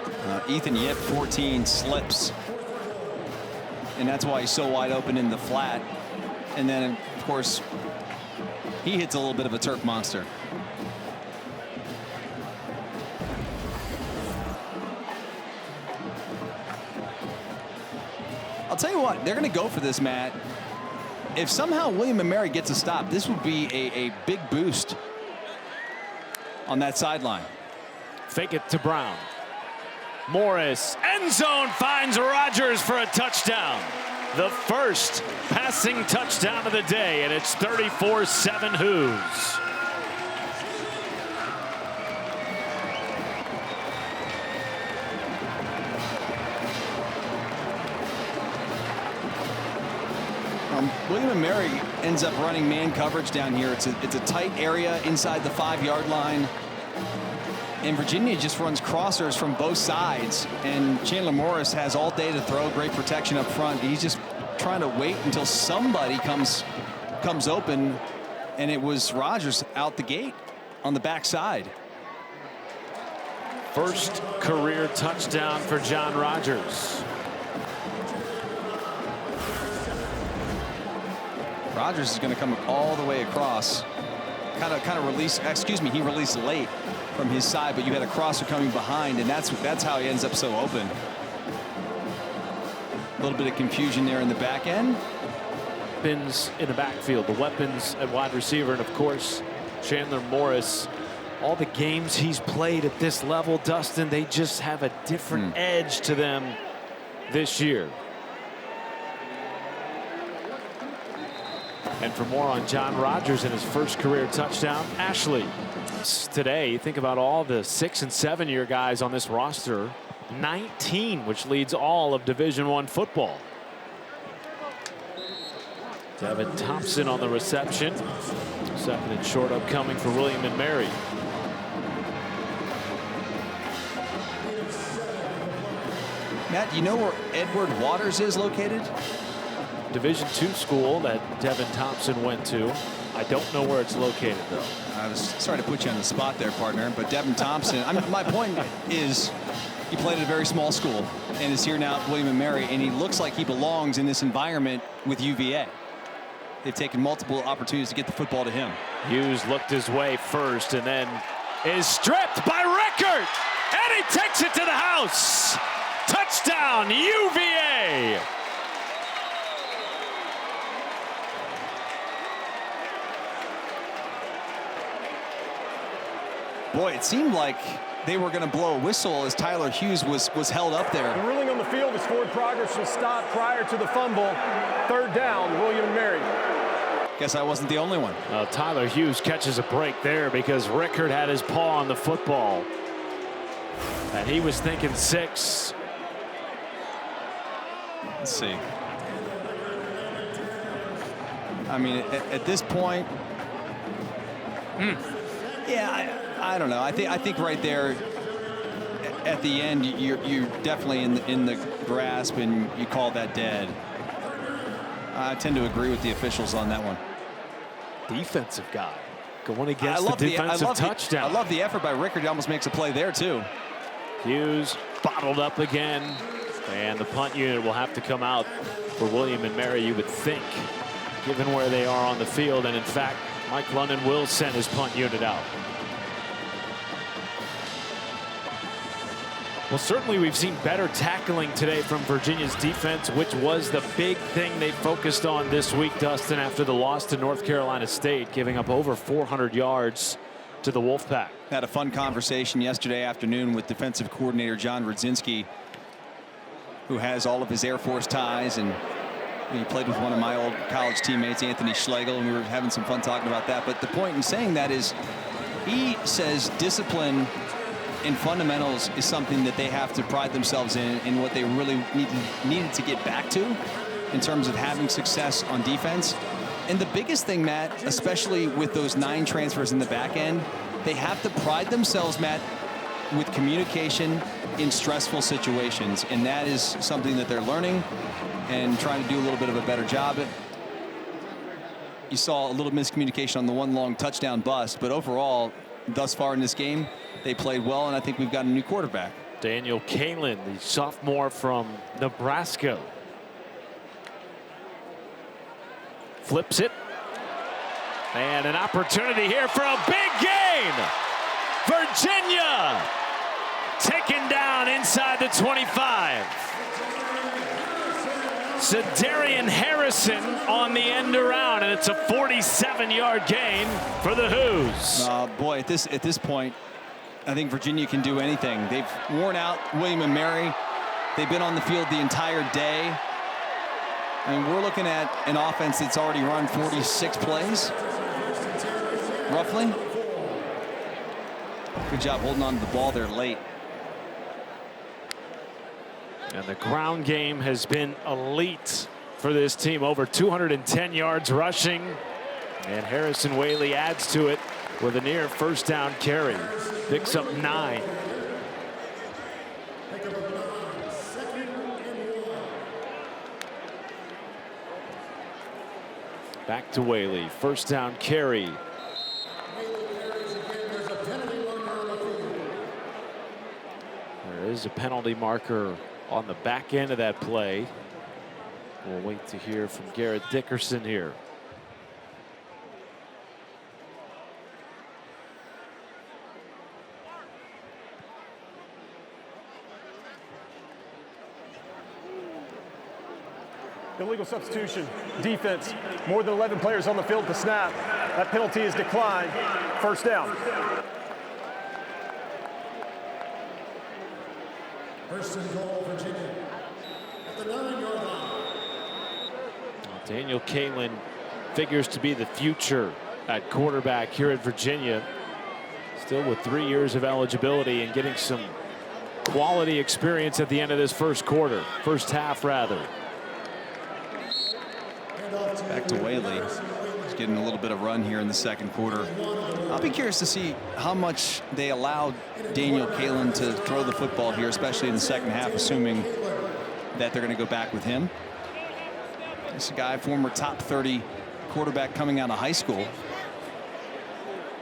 Ethan Yip, 14, slips. And that's why he's so wide open in the flat. And then, of course, he hits a little bit of a turf monster. I'll tell you what, they're going to go for this, Matt. If somehow William & Mary gets a stop, this would be a big boost on that sideline. Fake it to Brown. Morris, end zone, finds Rogers for a touchdown. The first passing touchdown of the day, and it's 34-7 Hoos. William & Mary ends up running man coverage down here. It's a tight area inside the 5-yard line. And Virginia just runs crossers from both sides. And Chandler Morris has all day to throw. Great protection up front. He's just trying to wait until somebody comes open. And it was Rogers out the gate on the backside. First career touchdown for John Rogers. Rogers is going to come all the way across. kind of released. Excuse me, he released late from his side, but you had a crosser coming behind, and that's how he ends up so open. A little bit of confusion there in the back end. Weapons in the backfield, the weapons at wide receiver, and of course Chandler Morris. All the games he's played at this level, Dustin, they just have a different edge to them this year. And for more on John Rodgers and his first career touchdown, Ashley. Today, think about all the 6- and 7-year guys on this roster. 19, which leads all of Division I football. Devin Thompson on the reception. Second and short upcoming for William and Mary. Matt, do you know where Edward Waters is located? Division II school that Devin Thompson went to. I don't know where it's located, though. I was sorry to put you on the spot there, partner, but Devin Thompson, my point is he played at a very small school and is here now at William & Mary, and he looks like he belongs in this environment with UVA. They've taken multiple opportunities to get the football to him. Hughes looked his way first and then is stripped by Rickard, and he takes it to the house. Touchdown, UVA. Boy, it seemed like they were going to blow a whistle as Tyler Hughes was held up there. The ruling on the field is forward progress was stopped prior to the fumble. Third down, William and Mary. Guess I wasn't the only one. Tyler Hughes catches a break there because Rickard had his paw on the football. And he was thinking 6. Let's see. I mean, at this point, yeah, I don't know. I think right there at the end, you're definitely in the grasp, and you call that dead. I tend to agree with the officials on that one. Defensive guy going against the defensive touchdown. I love the effort by Rickard. He almost makes a play there too. Hughes bottled up again, and the punt unit will have to come out for William and Mary, you would think, given where they are on the field. And in fact, Mike London will send his punt unit out. Well, certainly we've seen better tackling today from Virginia's defense, which was the big thing they focused on this week, Dustin, after the loss to North Carolina State, giving up over 400 yards to the Wolfpack. Had a fun conversation yesterday afternoon with defensive coordinator John Rudzinski, who has all of his Air Force ties, and he played with one of my old college teammates, Anthony Schlegel, and we were having some fun talking about that. But the point in saying that is, he says discipline and fundamentals is something that they have to pride themselves in what they really needed to get back to in terms of having success on defense. And the biggest thing, Matt, especially with those 9 transfers in the back end, they have to pride themselves, Matt, with communication in stressful situations. And that is something that they're learning and trying to do a little bit of a better job at. You saw a little miscommunication on the one long touchdown bust, but overall, thus far in this game, they played well, and I think we've got a new quarterback. Daniel Kalin, the sophomore from Nebraska. Flips it. And an opportunity here for a big gain. Virginia taken down inside the 25. Cedarian Harrison on the end around, and it's a 47-yard gain for the Hoos. Boy, at this point, I think Virginia can do anything. They've worn out William and Mary. They've been on the field the entire day. I mean, we're looking at an offense that's already run 46 plays, roughly. Good job holding on to the ball there late. And the ground game has been elite for this team. Over 210 yards rushing. And Harrison Waylee adds to it with a near first down carry. Picks up 9. Back to Waylee. First down carry. There is a penalty marker on the back end of that play. We'll wait to hear from Garrett Dickerson here. Illegal substitution. Defense. More than 11 players on the field at the snap. That penalty is declined. First down. First and goal, Virginia. At the 9-yard line. Daniel Kaelin figures to be the future at quarterback here at Virginia. Still with 3 years of eligibility and getting some quality experience at the end of this first half rather. Back to Waylee. He's getting a little bit of run here in the second quarter. I'll be curious to see how much they allowed Daniel Kaelin to throw the football here, especially in the second half, assuming that they're going to go back with him. This guy, former top 30 quarterback coming out of high school.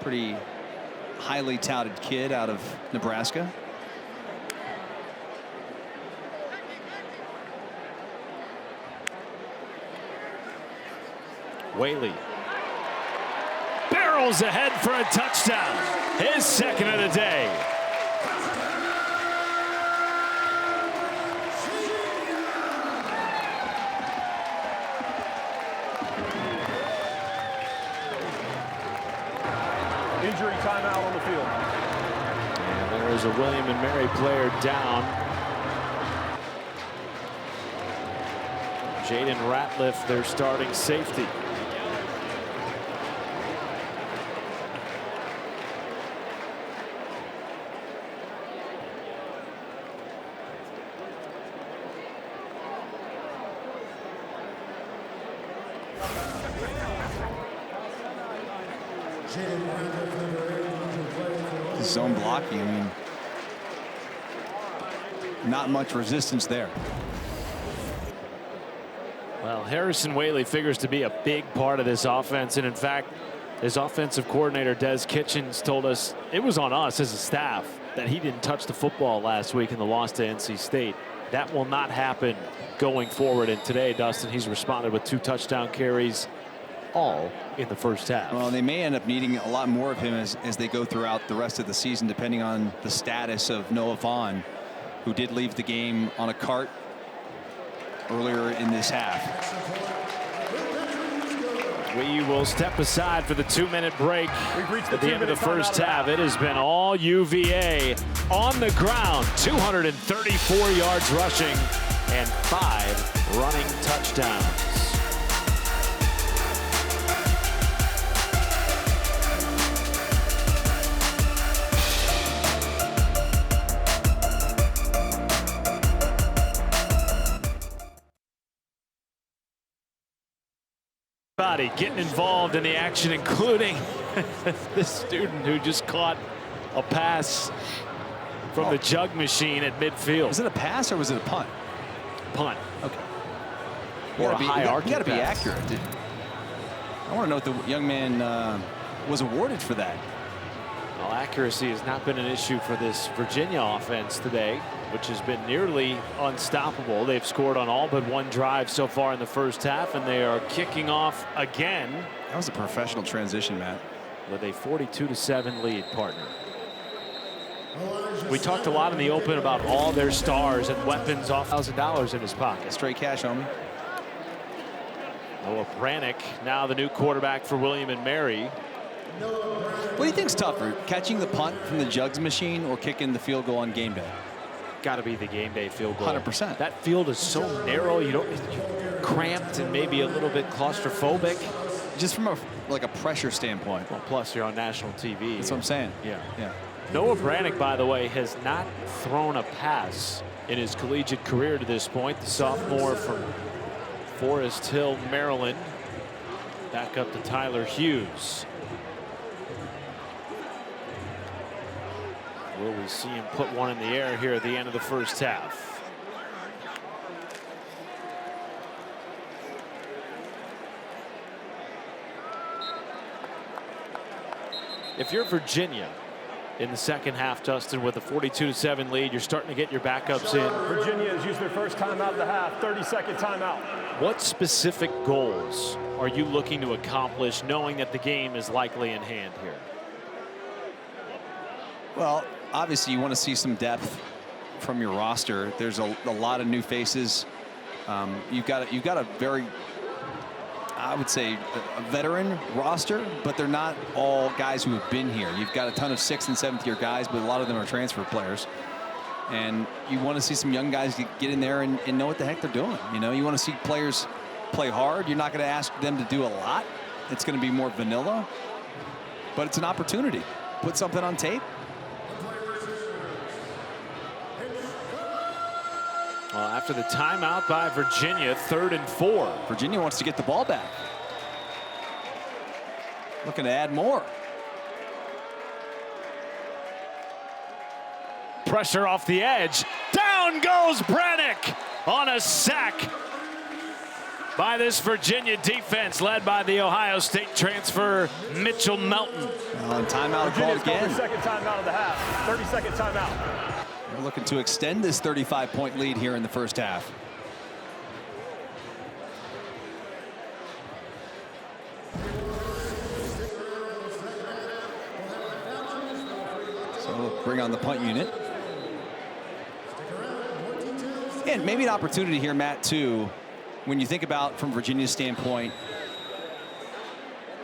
Pretty highly touted kid out of Nebraska. Waylee barrels ahead for a touchdown. His second of the day. Injury timeout on the field. And there is a William and Mary player down. Jaden Ratliff, their starting safety. Zone blocking, I mean, not much resistance there. Well, Harrison Waylee figures to be a big part of this offense, and in fact, his offensive coordinator Des Kitchens told us it was on us as a staff that he didn't touch the football last week in the loss to NC State. That will not happen going forward, and today, Dustin, he's responded with 2 touchdown carries, all in the first half. Well, they may end up needing a lot more of him as they go throughout the rest of the season, depending on the status of Noah Vaughn, who did leave the game on a cart earlier in this half. We will step aside for the 2-minute break at the end of the first half. It has been all UVA on the ground. 234 yards rushing and 5 running touchdowns. Getting involved in the action, including this student who just caught a pass from the jug machine at midfield. Was it a pass or was it a punt? Punt. Okay. Or a high arc. You got to be accurate, dude. I want to know what the young man was awarded for that. Well, accuracy has not been an issue for this Virginia offense today, which has been nearly unstoppable. They've scored on all but 1 drive so far in the first half, and they are kicking off again. That was a professional transition, Matt. With a 42-7 lead, partner. We talked a lot in the open about all their stars and weapons off $1,000 in his pocket. Straight cash, homie. Noah Brannick, now the new quarterback for William and Mary. What do you think's tougher, catching the punt from the jugs machine or kicking the field goal on game day? Got to be the game day field goal. 100%. That field is so narrow, you're cramped and maybe a little bit claustrophobic. Just from a pressure standpoint. Well, plus you're on national TV. That's what I'm saying. Yeah. Yeah. Noah Brannick, by the way, has not thrown a pass in his collegiate career to this point. The sophomore from Forest Hill, Maryland. Back up to Tyler Hughes. Will we see him put one in the air here at the end of the first half? If you're Virginia in the second half, Justin, with a 42-7 lead, you're starting to get your backups in. Virginia has used their first timeout of the half, 30-second timeout. What specific goals are you looking to accomplish, knowing that the game is likely in hand here? Well, obviously you want to see some depth from your roster. There's a lot of new faces You've got a very, I would say, a veteran roster, but they're not all guys who have been here. You've got a ton of 6th and 7th year guys, but a lot of them are transfer players. And you want to see some young guys get in there and know what the heck they're doing. You know, you want to see players play hard. You're not going to ask them to do a lot. It's going to be more vanilla, but it's an opportunity. Put something on tape. Well, after the timeout by Virginia, 3rd and 4. Virginia wants to get the ball back. Looking to add more. Pressure off the edge. Down goes Brannick on a sack by this Virginia defense led by the Ohio State transfer Mitchell Melton. And timeout called again. 30-second timeout of the half. 30-second timeout. We're looking to extend this 35-point lead here in the first half. So we'll bring on the punt unit. And maybe an opportunity here, Matt, too, when you think about from Virginia's standpoint,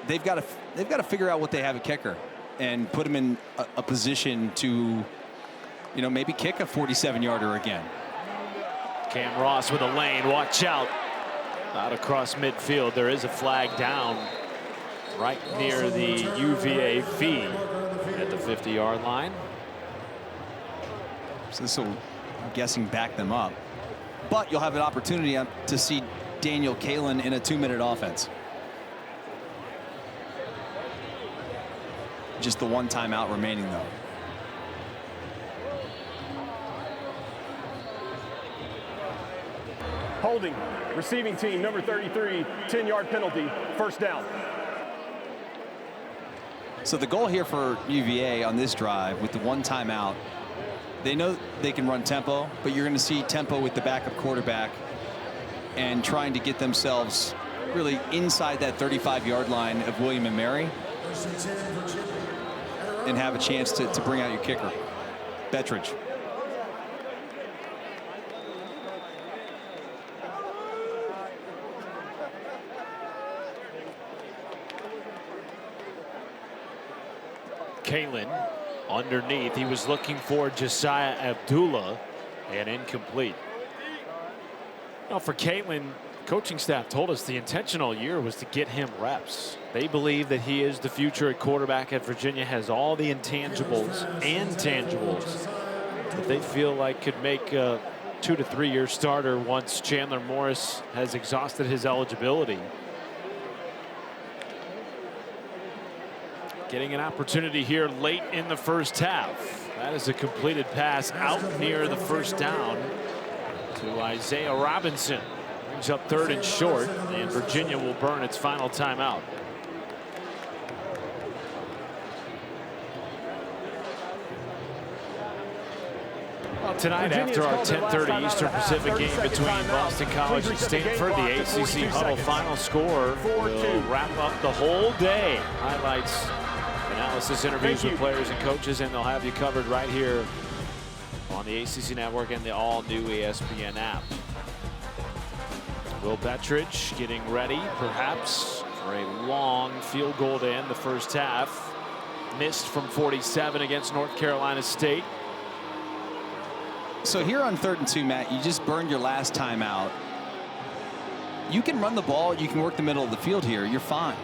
they've got to figure out what they have at kicker and put them in a position to, you know, maybe kick a 47-yarder again. Cam Ross with a lane. Watch out. Out across midfield. There is a flag down right near the UVA feed at the 50-yard line. So this will, I'm guessing, back them up. But you'll have an opportunity to see Daniel Kalen in a 2-minute offense. Just the one timeout remaining, though. Holding. Receiving team, number 33, 10-yard penalty. First down. So the goal here for UVA on this drive with the one timeout, they know they can run tempo, but you're going to see tempo with the backup quarterback and trying to get themselves really inside that 35-yard line of William and Mary and have a chance to bring out your kicker, Bettridge. Kalen underneath. He was looking for Josiah Abdullah and incomplete. Now for Kalen, coaching staff told us the intention all year was to get him reps. They believe that he is the future at quarterback at Virginia, has all the intangibles and tangibles that they feel like could make a 2 to 3 year starter once Chandler Morris has exhausted his eligibility. Getting an opportunity here late in the first half. That is a completed pass out near the first down to Isaiah Robinson. Brings up 3rd and short, and Virginia will burn its final timeout. Well, tonight, after our 10:30 Eastern Pacific game between Boston College and Stanford, the ACC Huddle final score will wrap up the whole day. Highlights, analysis, interviews with players and coaches, and they'll have you covered right here on the ACC Network and the all-new ESPN app. Will Bettridge getting ready, perhaps, for a long field goal to end the first half. Missed from 47 against North Carolina State. So here on 3rd and 2, Matt, you just burned your last timeout. You can run the ball. You can work the middle of the field here. You're fine.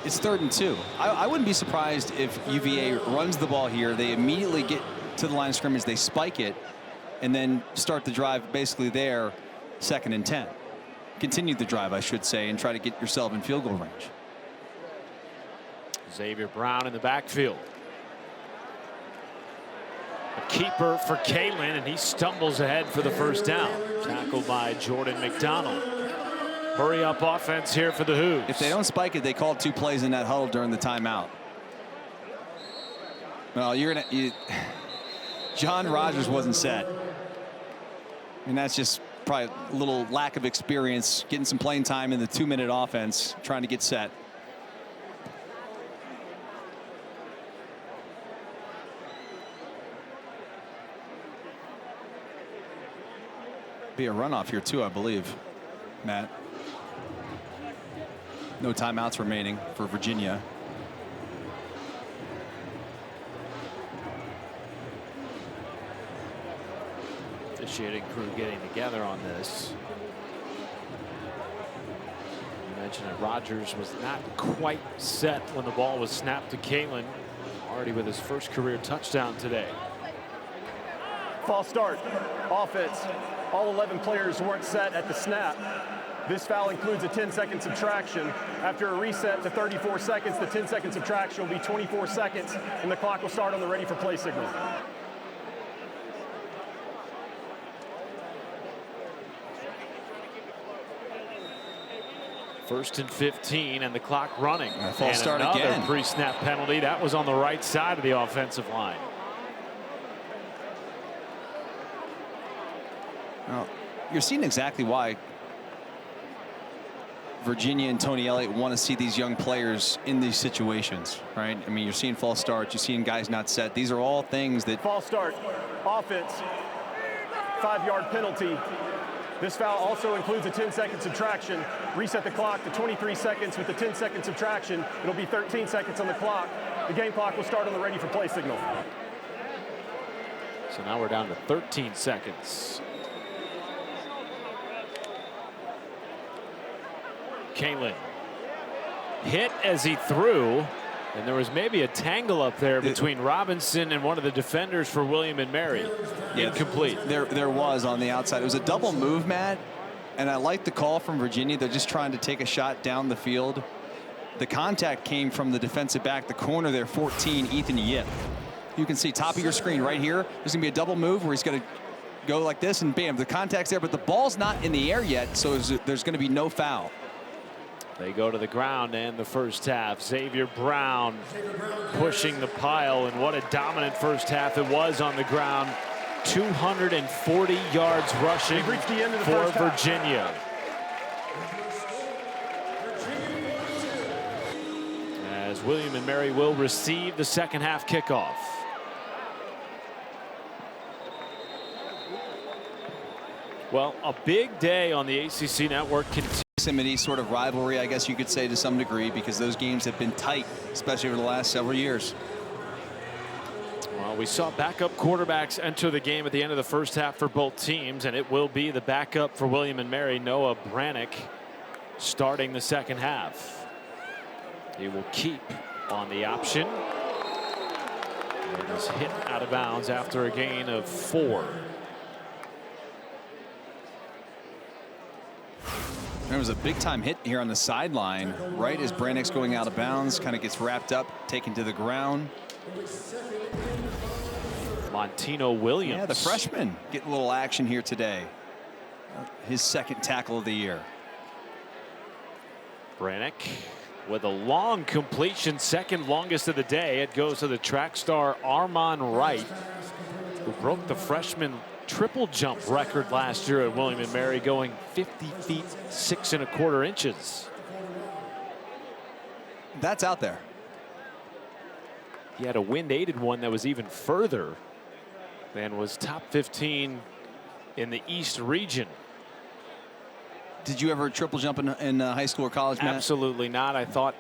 It's 3rd and 2. I wouldn't be surprised if UVA runs the ball here. They immediately get to the line of scrimmage. They spike it and then start the drive basically there, 2nd and 10. Continue the drive, I should say, and try to get yourself in field goal range. Xavier Brown in the backfield. A keeper for Kalen, and he stumbles ahead for the first down. Tackled by Jordan McDonald. Hurry up offense here for the Hoos. If they don't spike it, they called 2 plays in that huddle during the timeout. Well, John Rogers wasn't set. And that's just probably a little lack of experience, getting some playing time in the 2-minute offense, trying to get set. Be a runoff here too, I believe, Matt. No timeouts remaining for Virginia. Officiating crew getting together on this. You mentioned that Rogers was not quite set when the ball was snapped to Kalen, already with his first career touchdown today. False start. Offense. All 11 players weren't set at the snap. This foul includes a 10-second subtraction. After a reset to 34 seconds, the 10-second subtraction will be 24 seconds, and the clock will start on the ready for play signal. First and 15, and the clock running. False start again. Another pre-snap penalty. That was on the right side of the offensive line. Now, you're seeing exactly why Virginia and Tony Elliott want to see these young players in these situations, right? I mean, you're seeing false starts, you're seeing guys not set. These are all things that... False start. Offense. 5-yard penalty. This foul also includes a 10-second subtraction. Reset the clock to 23 seconds with the 10-second subtraction. It'll be 13 seconds on the clock. The game clock will start on the ready for play signal. So now we're down to 13 seconds. Kalen hit as he threw, and there was maybe a tangle up there between Robinson and one of the defenders for William and Mary. Yeah, incomplete. There was on the outside. It was a double move, Matt, and I like the call from Virginia. They're just trying to take a shot down the field. The contact came from the defensive back, the corner there, 14, Ethan Yip. You can see top of your screen right here. There's gonna be a double move where he's gonna go like this, and bam, the contact's there, but the ball's not in the air yet, so there's gonna be no foul. They go to the ground and the first half. Xavier Brown pushing the pile, and what a dominant first half it was on the ground. 240 yards rushing for Virginia. As William and Mary will receive the second half kickoff. Well, a big day on the ACC network continues. Proximity sort of rivalry, I guess you could say, to some degree, because those games have been tight, especially over the last several years. Well, we saw backup quarterbacks enter the game at the end of the first half for both teams, and it will be the backup for William and Mary, Noah Brannick, starting the second half. He will keep on the option. And is hit out of bounds after a gain of 4. There was a big time hit here on the sideline right as Brannick's going out of bounds, kind of gets wrapped up, taken to the ground. Montino Williams. Yeah, the freshman getting a little action here today. His second tackle of the year. Brannick with a long completion, second longest of the day. It goes to the track star Armon Wright, who broke the freshman triple jump record last year at William and Mary, going 50 feet 6 1/4 inches. That's out there. He had a wind-aided one that was even further and was top 15 in the East region. Did you ever triple jump in high school or college, Matt? Absolutely not. I thought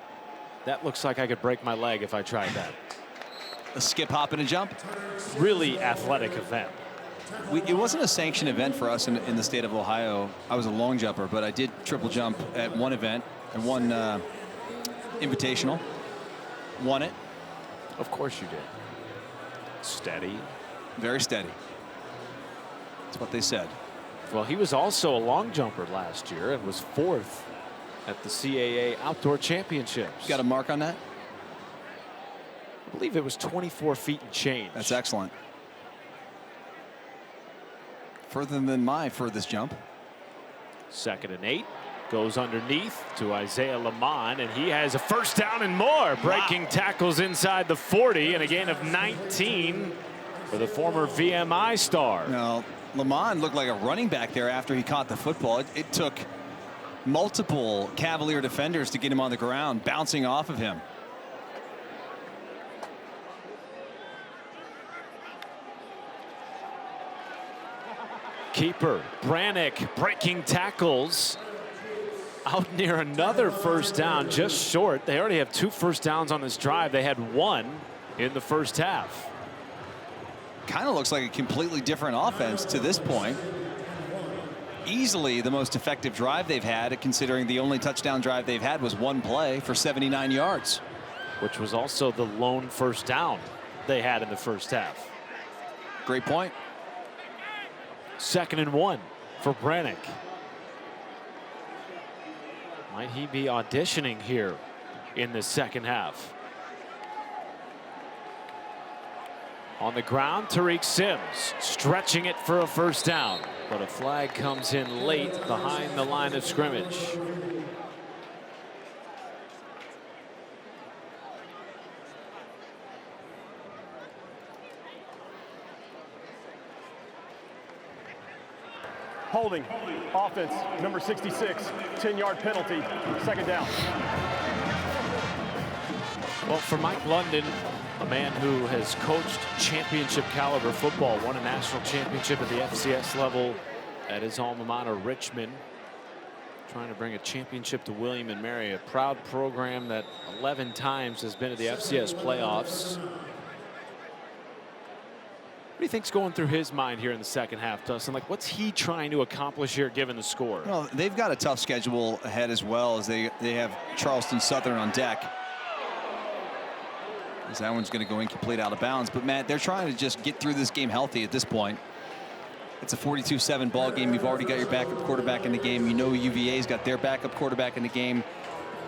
that looks like I could break my leg if I tried that. A skip, hop, and a jump? Really athletic event. It wasn't a sanctioned event for us in the state of Ohio. I was a long jumper, but I did triple jump at one event and one invitational. Won it. Of course you did. Steady. Very steady. That's what they said. Well, he was also a long jumper last year and was 4th at the CAA Outdoor Championships. Got a mark on that? I believe it was 24 feet and change. That's excellent. Further than my furthest jump. 2nd and 8. Goes underneath to Isaiah Lamont, and he has a first down and more. Breaking tackles inside the 40, and a gain of 19 for the former VMI star. Now, Lamont looked like a running back there after he caught the football. It took multiple Cavalier defenders to get him on the ground, bouncing off of him. keeper. Brannick breaking tackles out near another first down, just short. They already have 2 first downs on this drive. They had 1 in the first half. Kind of looks like a completely different offense to this point. Easily the most effective drive they've had, considering the only touchdown drive they've had was 1 play for 79 yards. Which was also the lone first down they had in the first half. Great point. 2nd and 1 for Brannick. Might he be auditioning here in the second half? On the ground, Tariq Sims stretching it for a first down, but a flag comes in late behind the line of scrimmage. Holding, offense, number 66, 10-yard penalty, 2nd down. Well, for Mike London, a man who has coached championship caliber football, won a national championship at the FCS level at his alma mater, Richmond, trying to bring a championship to William and Mary, a proud program that 11 times has been to the FCS playoffs. What do you think's going through his mind here in the second half, Dustin? Like, what's he trying to accomplish here given the score? Well, they've got a tough schedule ahead as well, as they have Charleston Southern on deck. As that one's going to go incomplete, out of bounds. But Matt, they're trying to just get through this game healthy at this point. It's a 42-7 ball game. You've already got your backup quarterback in the game. You know UVA's got their backup quarterback in the game.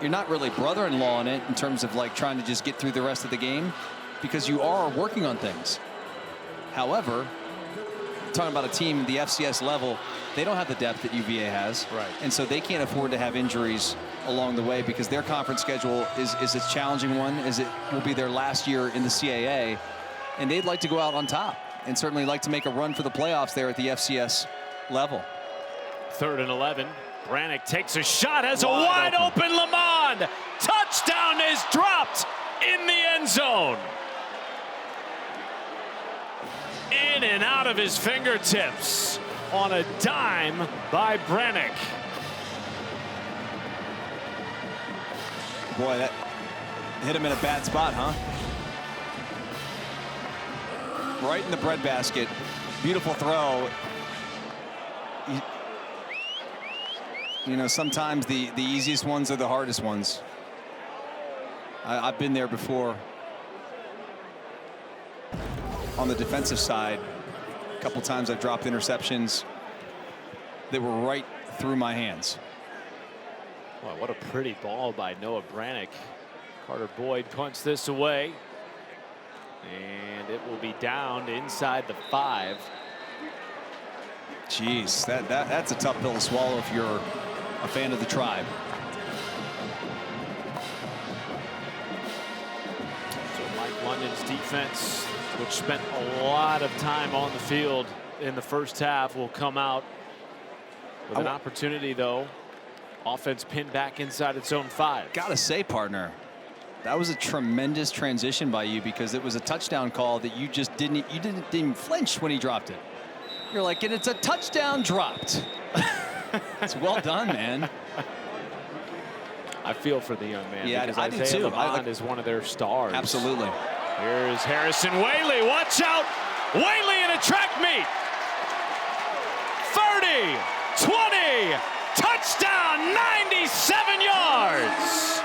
You're not really brother-in-law in it in terms of like trying to just get through the rest of the game, because you are working on things. However, talking about a team at the FCS level, they don't have the depth that UVA has. Right. And so they can't afford to have injuries along the way, because their conference schedule is a challenging one, as it will be their last year in the CAA. And they'd like to go out on top and certainly like to make a run for the playoffs there at the FCS level. 3rd and 11. Brannick takes a shot, has a wide open Lamond. Touchdown is dropped in the end zone. In and out of his fingertips on a dime by Brannick. Boy, that hit him in a bad spot, huh? Right in the breadbasket. Beautiful throw. You know, sometimes the easiest ones are the hardest ones. I've been there before. On the defensive side, a couple times I've dropped interceptions that were right through my hands. Wow, what a pretty ball by Noah Brannick. Carter Boyd punts this away, and it will be down inside the 5. Jeez, that's a tough pill to swallow if you're a fan of the tribe. So Mike London's defense, which spent a lot of time on the field in the first half, will come out with an opportunity, though. Offense pinned back inside its own 5. Gotta say, partner, that was a tremendous transition by you, because it was a touchdown call that you just didn't flinch when he dropped it. You're like, and it's a touchdown dropped. It's well done, man. I feel for the young man. Yeah, because I do Isaiah too. Vaughn is one of their stars. Absolutely. Here's Harrison Waylee. Watch out. Waylee in a track meet. 30, 20, touchdown, 97 yards.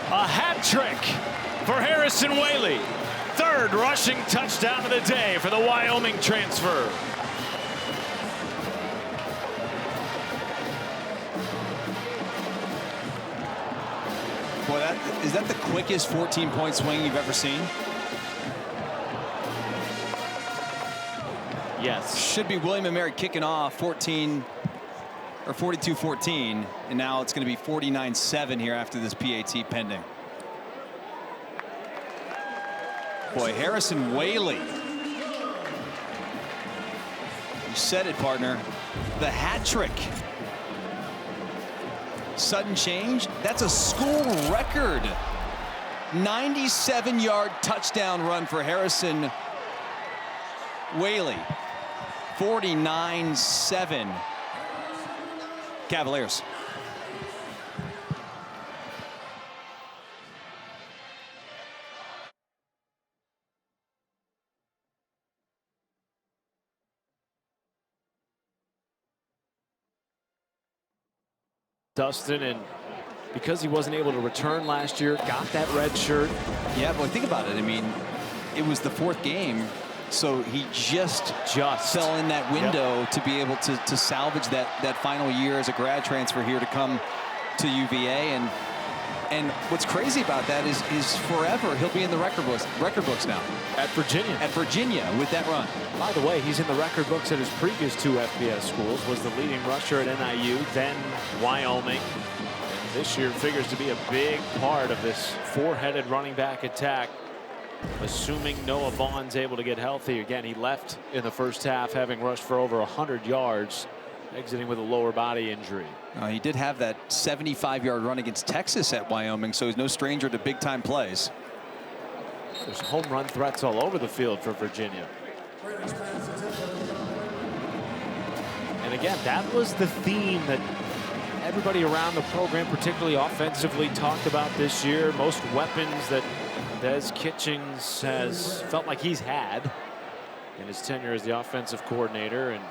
A hat trick for Harrison Waylee. 3rd rushing touchdown of the day for the Wyoming transfer. Boy, is that the quickest 14-point swing you've ever seen? Yes. Should be William and Mary kicking off 14 or 42-14, and now it's going to be 49-7 here after this PAT pending. Boy, Harrison Waylee. You said it, partner. The hat trick. Sudden change. That's a school record. 97-yard touchdown run for Harrison Waylee. 49-7. Cavaliers. Dustin, and because he wasn't able to return last year, got that red shirt. Yeah, but think about it. I mean, it was the 4th game, so he just fell in that window to be able to salvage that final year as a grad transfer here to come to UVA. And what's crazy about that is forever he'll be in the record books now. At Virginia. At Virginia with that run. By the way, he's in the record books at his previous 2 FBS schools, was the leading rusher at NIU, then Wyoming. And this year figures to be a big part of this 4-headed running back attack, assuming Noah Vaughn's able to get healthy. Again, he left in the first half having rushed for over 100 yards, exiting with a lower body injury. He did have that 75-yard run against Texas at Wyoming, so he's no stranger to big-time plays. There's home run threats all over the field for Virginia. And again, that was the theme that everybody around the program, particularly offensively, talked about this year. Most weapons that Des Kitchings has felt like he's had in his tenure as the offensive coordinator. And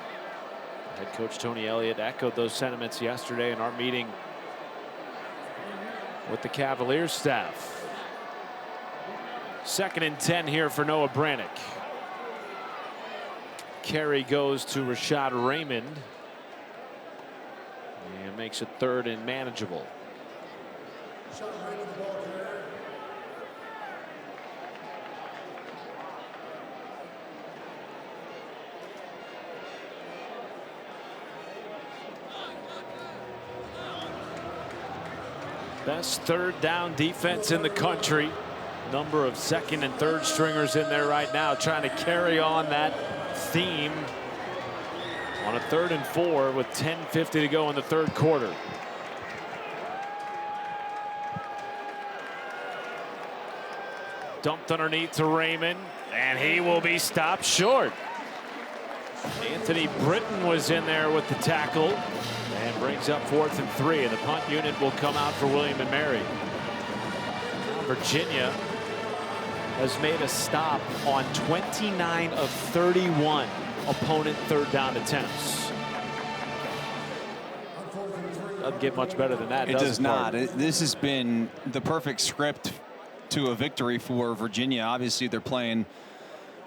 head coach Tony Elliott echoed those sentiments yesterday in our meeting with the Cavaliers staff. 2nd and 10 here for Noah Brannick. Carry goes to Rashad Raymond. And makes it 3rd and manageable. Best 3rd down defense in the country. Number of 2nd and 3rd stringers in there right now, trying to carry on that theme on a 3rd and 4 with 10:50 to go in the 3rd quarter. Dumped underneath to Raymond, and he will be stopped short. Anthony Britton was in there with the tackle and brings up 4th and 3, and the punt unit will come out for William and Mary. Virginia has made a stop on 29 of 31 opponent 3rd down attempts. Doesn't get much better than that. It does not. This has been the perfect script to a victory for Virginia. Obviously, they're playing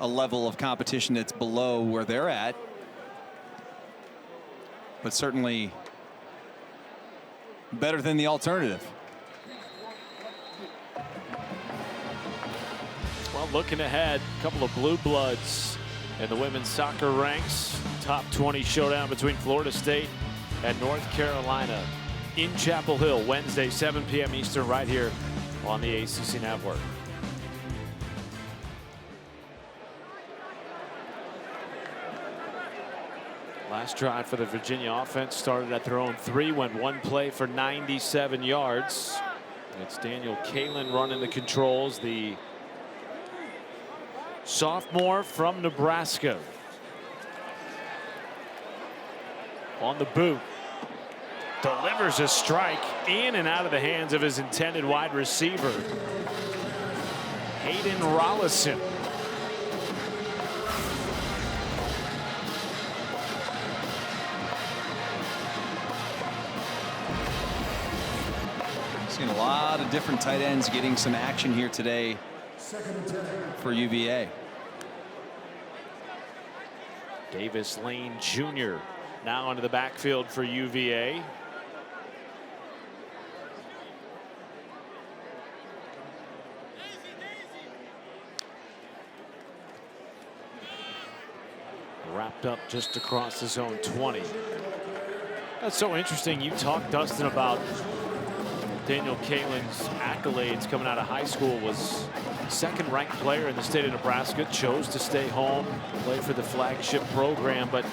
a level of competition that's below where they're at, but certainly better than the alternative. Well, looking ahead, a couple of blue bloods in the women's soccer ranks. Top 20 showdown between Florida State and North Carolina in Chapel Hill, Wednesday, 7 p.m. Eastern, right here on the ACC Network. Last drive for the Virginia offense started at their own 3, went 1 play for 97 yards. It's Daniel Kalen running the controls, the sophomore from Nebraska. On the boot, delivers a strike in and out of the hands of his intended wide receiver, Hayden Rollison. Seen a lot of different tight ends getting some action here today for UVA. Davis Lane Jr. now into the backfield for UVA. Wrapped up just across his own 20. That's so interesting. You talked, Dustin, about Daniel Kalen's accolades coming out of high school. Was second-ranked player in the state of Nebraska, chose to stay home, play for the flagship program, but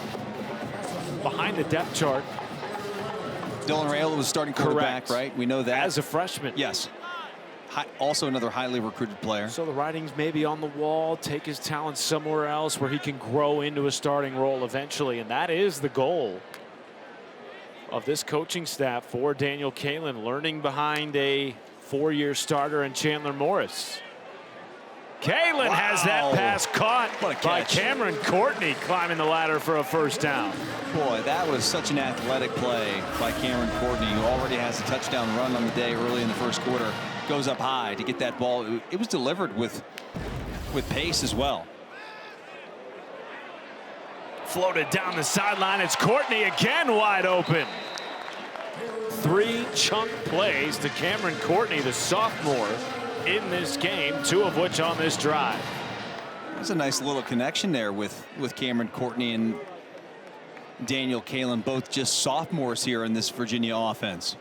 behind the depth chart, Dylan Raiola was starting quarterback, right? We know that. As a freshman. Yes. Also another highly recruited player. So the writing's maybe on the wall, take his talent somewhere else where he can grow into a starting role eventually. And that is the goal of this coaching staff for Daniel Kaelin, learning behind a 4-year starter in Chandler Morris. Kaelin has that pass caught by Kameron Courtney, climbing the ladder for a first down. Boy, that was such an athletic play by Kameron Courtney, who already has a touchdown run on the day early in the first quarter. Goes up high to get that ball. It was delivered with pace as well. Floated down the sideline. It's Courtney again, wide open. 3 chunk plays to Kameron Courtney, the sophomore, in this game, 2 of which on this drive. There's a nice little connection there with Kameron Courtney and Daniel Kaelin, both just sophomores here in this Virginia offense.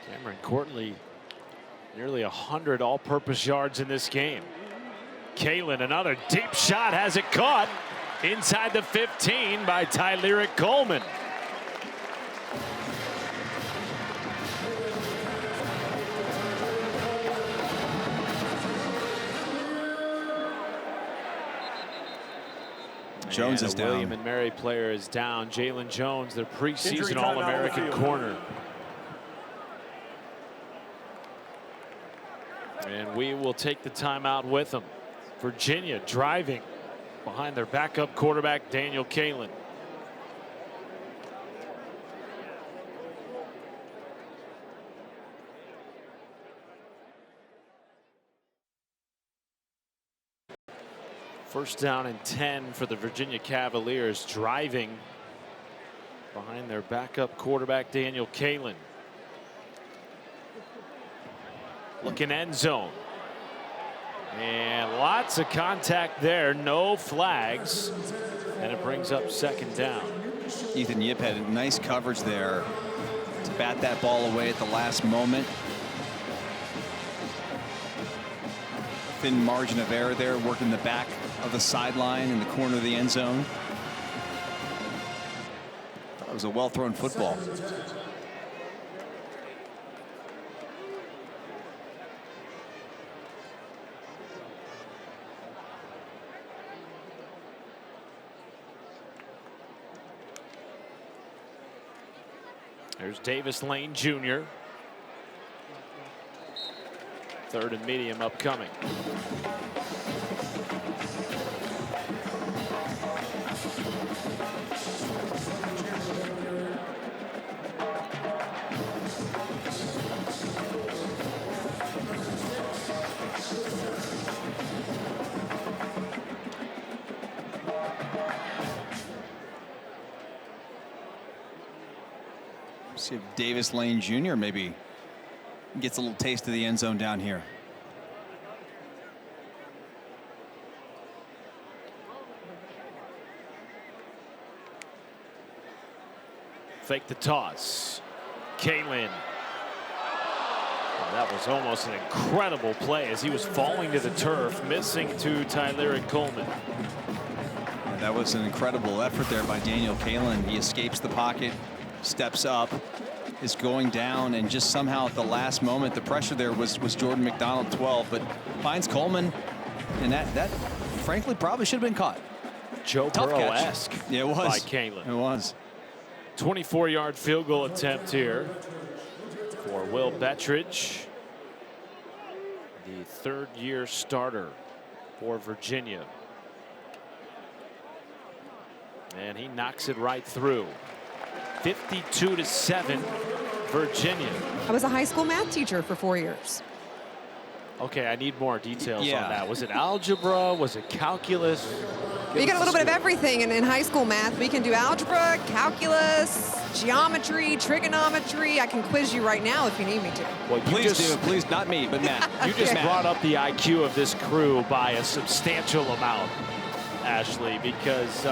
Kameron Courtney, nearly 100 all-purpose yards in this game. Kaelin, another deep shot, has it caught inside the 15 by Tylyric Coleman. Jones is down. William and Mary player is down. Jalen Jones, their preseason All-American corner. And we will take the timeout with them. Virginia driving behind their backup quarterback, Daniel Kaelin. First down and 10 for the Virginia Cavaliers, driving behind their backup quarterback, Daniel Kaelin. Looking end zone. And lots of contact there, no flags, and it brings up second down. Ethan Yip had a nice coverage there to bat that ball away at the last moment. Thin margin of error there, working the back of the sideline in the corner of the end zone. That was a well-thrown football. There's Davis Lane Jr. Third and medium upcoming. See if Davis Lane Jr. maybe gets a little taste of the end zone down here. Fake the toss. Kaelin. That was almost an incredible play as he was falling to the turf, missing to Tylyric Coleman. That was an incredible effort there by Daniel Kaelin. He escapes the pocket, steps up, is going down, and just somehow at the last moment, the pressure there was Jordan McDonald, 12, but finds Coleman, and that frankly probably should have been caught. Joe Burrow-esque. Yeah, it was. By Kaelin. It was. 24-yard field goal attempt here for Will Bettridge, the third-year starter for Virginia. And he knocks it right through. 52-7, Virginia. I was a high school math teacher for 4 years. Okay, I need more details on that. Was it algebra? Was it calculus? You get a little bit of everything in high school math. We can do algebra, calculus, geometry, trigonometry. I can quiz you right now if you need me to. Well, please do. Please, not me, but Matt. You just brought up the IQ of this crew by a substantial amount, Ashley, because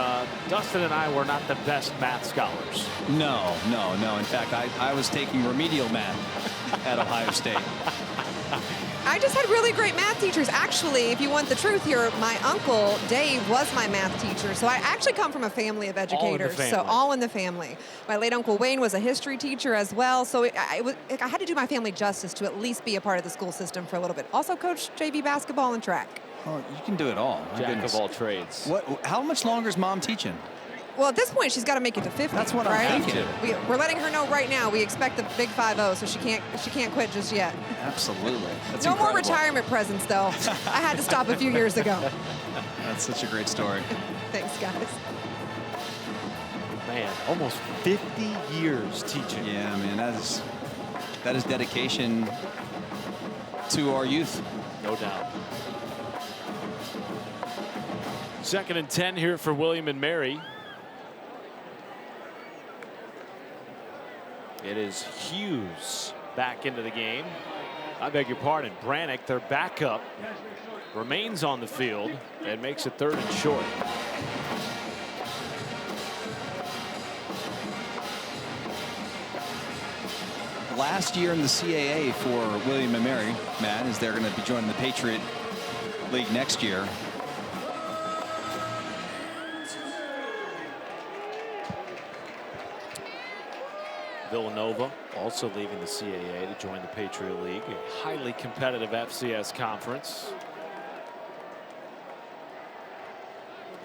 Dustin and I were not the best math scholars. No. In fact, I was taking remedial math at Ohio State. I just had really great math teachers. Actually, if you want the truth here, my uncle, Dave, was my math teacher. So I actually come from a family of educators. So all in the family. My late uncle Wayne was a history teacher as well. So I had to do my family justice to at least be a part of the school system for a little bit. Also coached JV basketball and track. Well, you can do it all. Jack of all trades. How much longer is Mom teaching? Well, at this point, she's got to make it to 50. That's what right? I'm thinking. We're letting her know right now. We expect the big 5-0, so she can't quit just yet. Absolutely. That's no incredible. more retirement presents, though. I had to stop a few years ago. That's such a great story. Thanks, guys. Man, almost 50 years teaching. Yeah, man, that is dedication to our youth. No doubt. 2nd and 10 here for William and Mary. It is Hughes back into the game. I beg your pardon, Brannick, their backup, remains on the field and makes it 3rd and short. Last year in the CAA for William and Mary, Matt, is they're going to be joining the Patriot League next year. Villanova also leaving the CAA to join the Patriot League, a highly competitive FCS conference.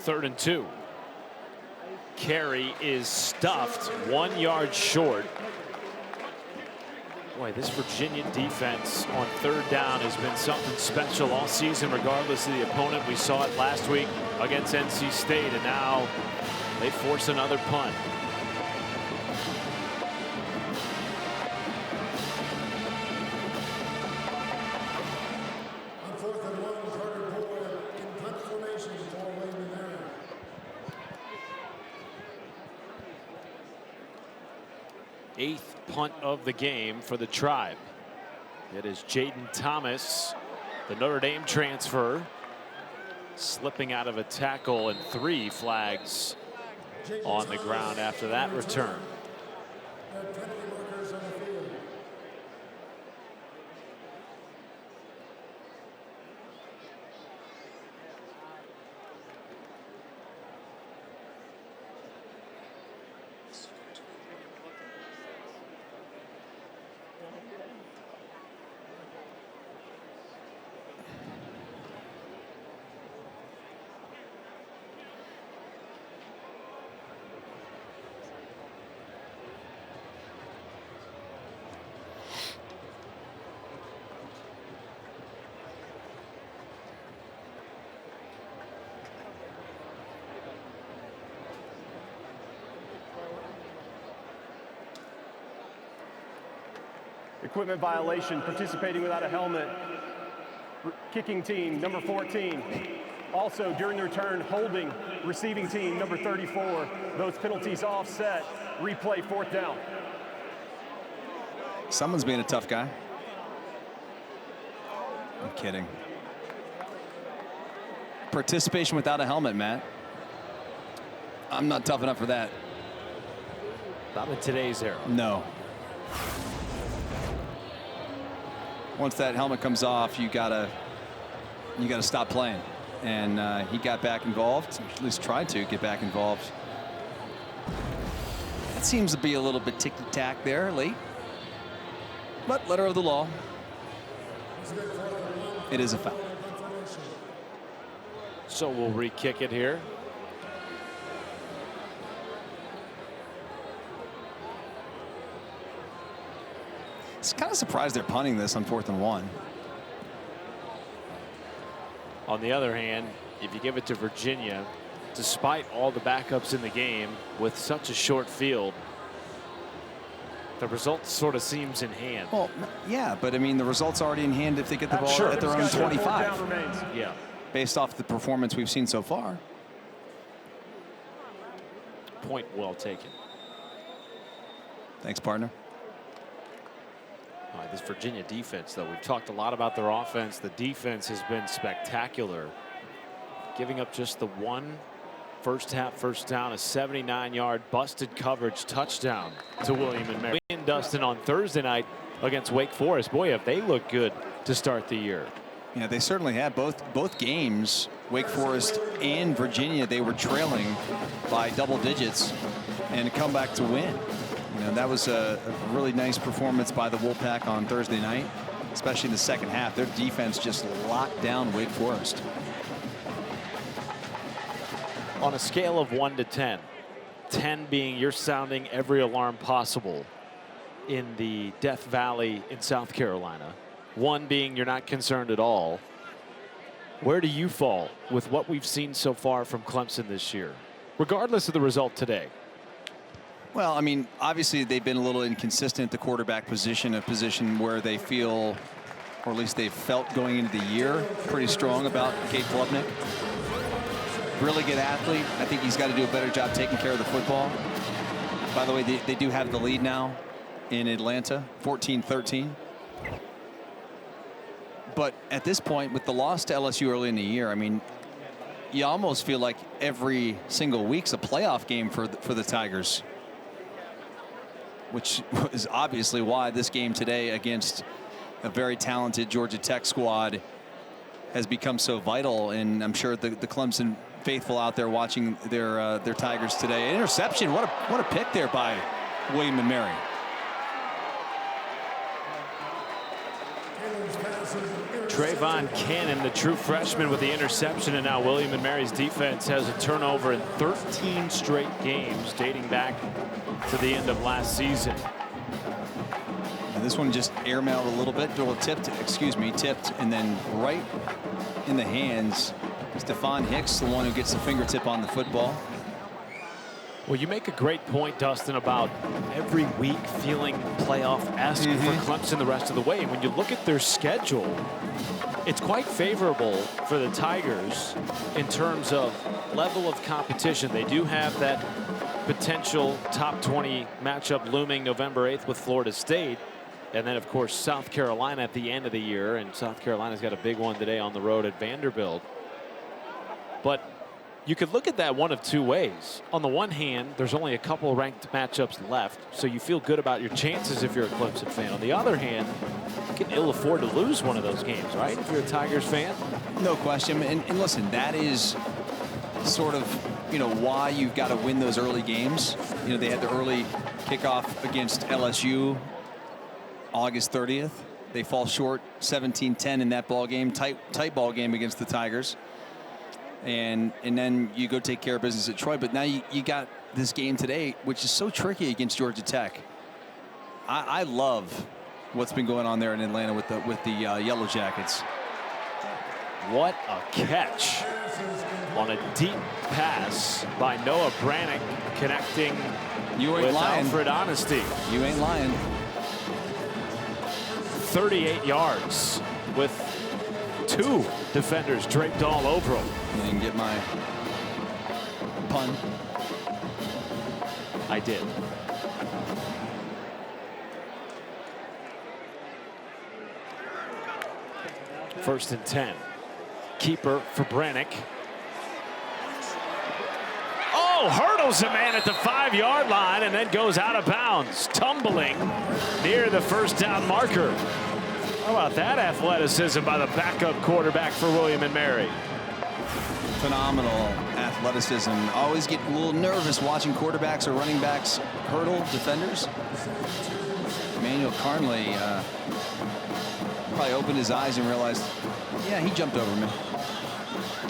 3rd and 2. Carey is stuffed 1 yard short. Boy, this Virginia defense on 3rd down has been something special all season, regardless of the opponent. We saw it last week against NC State, and now they force another punt. On 4th and 1, Carter Boyd in punt formation for William and Mary. Eighth punt of the game for the Tribe. It is Jaden Thomas, the Notre Dame transfer, slipping out of a tackle, and 3 flags on the ground after that return. There are penalty markers on the field. Equipment violation, participating without a helmet. Kicking team, number 14. Also, during the return, holding receiving team, number 34. Those penalties offset. Replay 4th down. Someone's being a tough guy. I'm kidding. Participation without a helmet, Matt. I'm not tough enough for that. Not in today's era. No. Once that helmet comes off, you gotta stop playing. And he got back involved, at least tried to get back involved. That seems to be a little bit ticky-tack there late. But letter of the law, it is a foul. So we'll re-kick it here. It's kind of surprised they're punting this on 4th and 1. On the other hand, if you give it to Virginia, despite all the backups in the game with such a short field, the result sort of seems in hand. Well, yeah, but I mean, the result's already in hand if they get the ball Sure. at their own 25. Yeah. Based off the performance we've seen so far. Point well taken. Thanks, partner. This Virginia defense, though, we've talked a lot about their offense. The defense has been spectacular, giving up just the 1 first-half first down, a 79-yard busted coverage touchdown to William and Mary. And Dustin, on Thursday night, against Wake Forest. Boy, have they looked good to start the year. Yeah, they certainly have. Both games, Wake Forest and Virginia, they were trailing by double digits and come back to win. That was a really nice performance by the Wolfpack on Thursday night, especially in the second half. Their defense just locked down Wake Forest. On a scale of 1 to 10, 10 being you're sounding every alarm possible in the Death Valley in South Carolina, 1 being you're not concerned at all, where do you fall with what we've seen so far from Clemson this year, regardless of the result today? Well, I mean, obviously they've been a little inconsistent at the quarterback position, a position where they feel, or at least they felt going into the year, pretty strong about Cade Klubnik. Really good athlete. I think he's got to do a better job taking care of the football. By the way, they do have the lead now in Atlanta, 14-13. But at this point, with the loss to LSU early in the year, I mean, you almost feel like every single week's a playoff game for the Tigers, which is obviously why this game today against a very talented Georgia Tech squad has become so vital. And I'm sure the Clemson faithful out there watching their Tigers today. Interception. What a pick there by William and Mary. Trayvon Cannon, the true freshman, with the interception, and now William and Mary's defense has a turnover in 13 straight games dating back to the end of last season. And this one just airmailed a little bit, or tipped, and then right in the hands. Stephon Hicks, the one who gets the fingertip on the football. Well, you make a great point, Dustin, about every week feeling playoff-esque for Clemson the rest of the way. And when you look at their schedule, it's quite favorable for the Tigers in terms of level of competition. They do have that potential top 20 matchup looming November 8th with Florida State. And then, of course, South Carolina at the end of the year. And South Carolina's got a big one today on the road at Vanderbilt. But you could look at that one of two ways. On the one hand, there's only a couple ranked matchups left, so you feel good about your chances if you're a Clemson fan. On the other hand, you can ill afford to lose one of those games, right, if you're a Tigers fan? No question. And listen, that is sort of, why you've got to win those early games. They had the early kickoff against LSU August 30th. They fall short 17-10 in that ball game, tight ball game against the Tigers. And then you go take care of business at Troy. But now you got this game today, which is so tricky against Georgia Tech. I love what's been going on there in Atlanta with the Yellow Jackets. What a catch on a deep pass by Noah Brannick, connecting with Alfred Honesty. You ain't lying. 38 yards with 2 defenders draped all over him. You can get my pun. I did. First and 10. Keeper for Brannick. Oh, hurdles a man at the 5-yard line and then goes out of bounds, tumbling near the first down marker. How about that athleticism by the backup quarterback for William and Mary? Phenomenal athleticism. Always get a little nervous watching quarterbacks or running backs hurdle defenders. Emmanuel Carnley probably opened his eyes and realized, yeah, he jumped over me.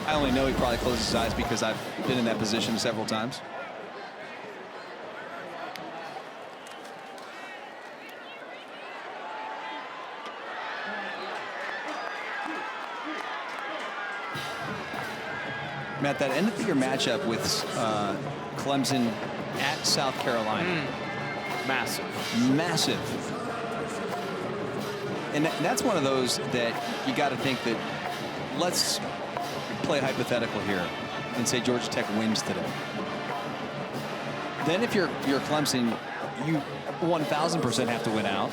I only know he probably closed his eyes because I've been in that position several times. Matt, that end of the year matchup with Clemson at South Carolina. Massive. Massive. And that's one of those that you got to think that, let's play hypothetical here and say Georgia Tech wins today. Then if you're Clemson, you 1,000% have to win out.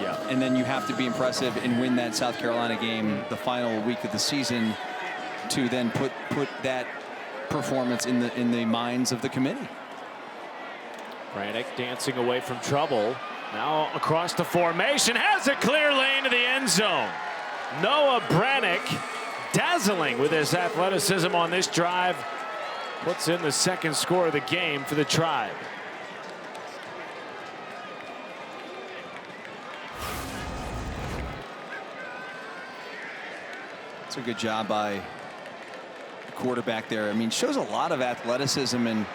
Yeah. And then you have to be impressive and win that South Carolina game the final week of the season to then put that performance in the minds of the committee. Brannick dancing away from trouble. Now across the formation, has a clear lane to the end zone. Noah Brannick, dazzling with his athleticism on this drive, puts in the second score of the game for the Tribe. It's a good job by the quarterback there. I mean, shows a lot of athleticism, and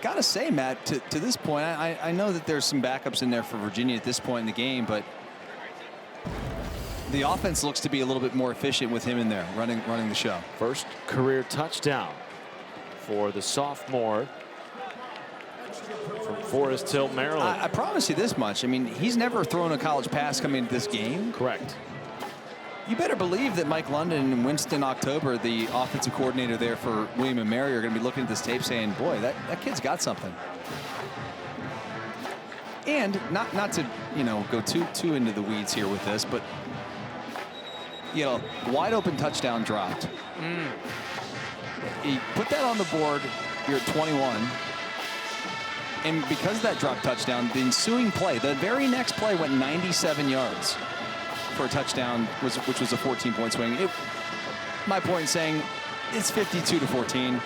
gotta say, Matt, to this point, I know that there's some backups in there for Virginia at this point in the game, but the offense looks to be a little bit more efficient with him in there running the show. First career touchdown for the sophomore from Forest Hill, Maryland. I promise you this much. I mean, he's never thrown a college pass coming into this game. Correct. You better believe that Mike London and Winston October, the offensive coordinator there for William & Mary, are going to be looking at this tape saying, boy, that kid's got something. And not to, you know, go too into the weeds here with this, but, you know, wide open touchdown dropped. He put that on the board. You're at 21. And because of that dropped touchdown, the ensuing play, the very next play went 97 yards. For a touchdown, which was a 14-point swing. My point in saying it's 52-14.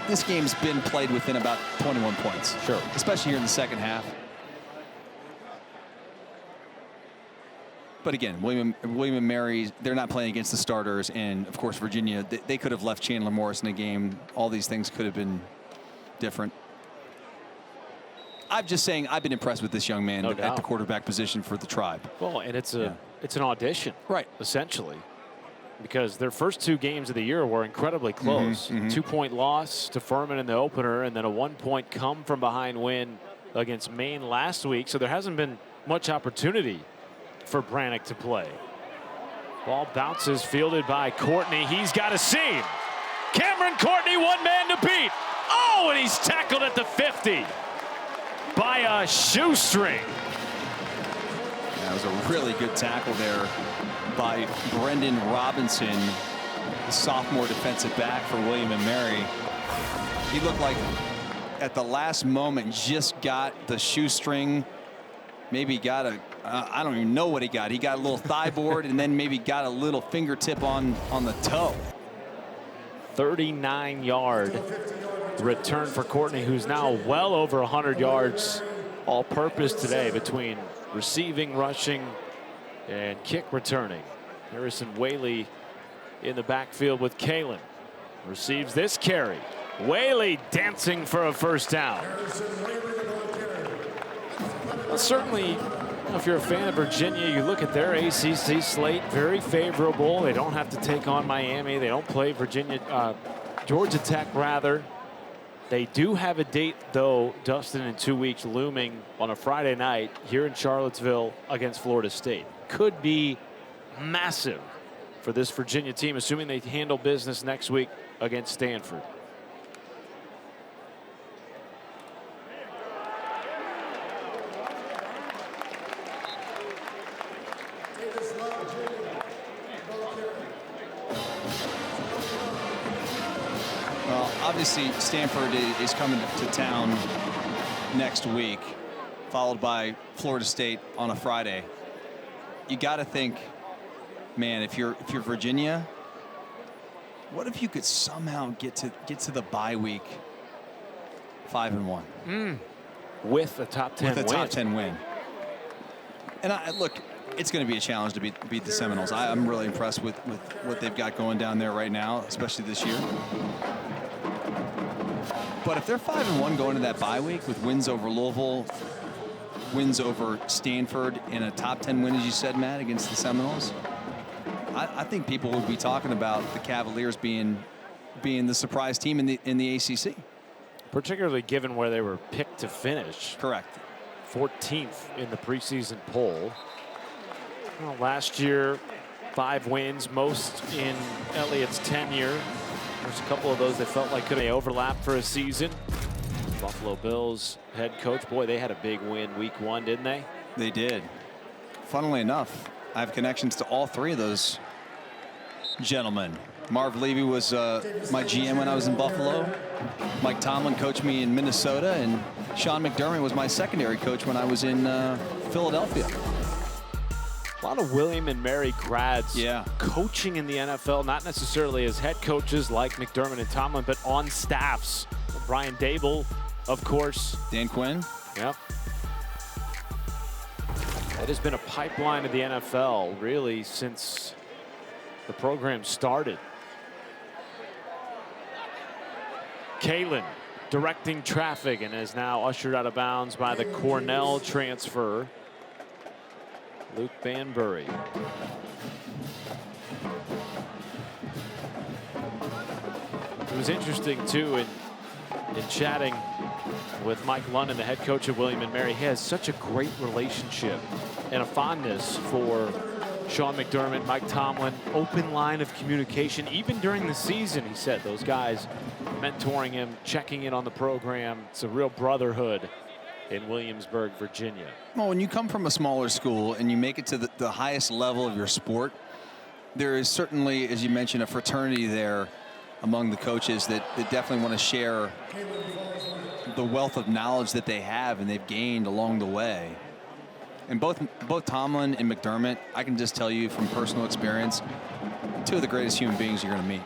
This game's been played within about 21 points. Sure. Especially here in the second half. But again, William & Mary, they're not playing against the starters, and of course Virginia, they could have left Chandler Morris in the game. All these things could have been different. I'm just saying I've been impressed with this young man at the quarterback position for the Tribe. Well, and it's an audition, right? Essentially, because their first two games of the year were incredibly close. 2-point loss to Furman in the opener, and then a 1-point come from behind win against Maine last week. So there hasn't been much opportunity for Brannick to play. Ball bounces, fielded by Courtney. He's got a seam. Kameron Courtney, one man to beat. Oh, and he's tackled at the 50. By a shoestring. That was a really good tackle there by Brendan Robinson, the sophomore defensive back for William & Mary. He looked like at the last moment just got the shoestring, maybe got I don't even know what he got. He got a little thigh board and then maybe got a little fingertip on the toe. 39-yard return for Courtney, who's now well over 100 yards all-purpose today between receiving, rushing, and kick returning. Harrison Waylee in the backfield with Kalen. Receives this carry. Waylee dancing for a first down. Well, certainly, if you're a fan of Virginia, you look at their ACC slate, very favorable. They don't have to take on Miami. They don't play Georgia Tech, rather. They do have a date, though, Dustin, in 2 weeks, looming on a Friday night here in Charlottesville against Florida State. Could be massive for this Virginia team, assuming they handle business next week against Stanford. Well, obviously, Stanford is coming to town next week, followed by Florida State on a Friday. You got to think, man, if you're Virginia, what if you could somehow get to the bye week 5-1 with a top 10 with a top 10 win? And look, it's going to be a challenge to beat the Seminoles. I'm really impressed with what they've got going down there right now, especially this year. But if they're 5-1 going to that bye week with wins over Louisville, wins over Stanford, and a top 10 win, as you said, Matt, against the Seminoles, I think people would be talking about the Cavaliers being the surprise team in the ACC. Particularly given where they were picked to finish. Correct. 14th in the preseason poll. Well, last year, 5 wins, most in Elliott's tenure. There's a couple of those that felt like could have overlapped for a season. Buffalo Bills head coach, boy, they had a big win week 1, didn't they? They did. Funnily enough, I have connections to all 3 of those gentlemen. Marv Levy was my GM when I was in Buffalo. Mike Tomlin coached me in Minnesota, and Sean McDermott was my secondary coach when I was in Philadelphia. A lot of William and Mary grads Yeah. coaching in the NFL, not necessarily as head coaches like McDermott and Tomlin, but on staffs. Brian Dable, of course. Dan Quinn. Yep. That has been a pipeline of the NFL, really, since the program started. Kalen directing traffic and is now ushered out of bounds by the Cornell transfer, Luke Banbury. It was interesting, too, in chatting with Mike London, the head coach of William and Mary. He has such a great relationship and a fondness for Sean McDermott, Mike Tomlin, open line of communication. Even during the season, he said, those guys mentoring him, checking in on the program. It's a real brotherhood in Williamsburg, Virginia. Well, when you come from a smaller school and you make it to the highest level of your sport, there is certainly, as you mentioned, a fraternity there among the coaches that definitely want to share the wealth of knowledge that they have and they've gained along the way. And both Tomlin and McDermott, I can just tell you from personal experience, two of the greatest human beings you're going to meet.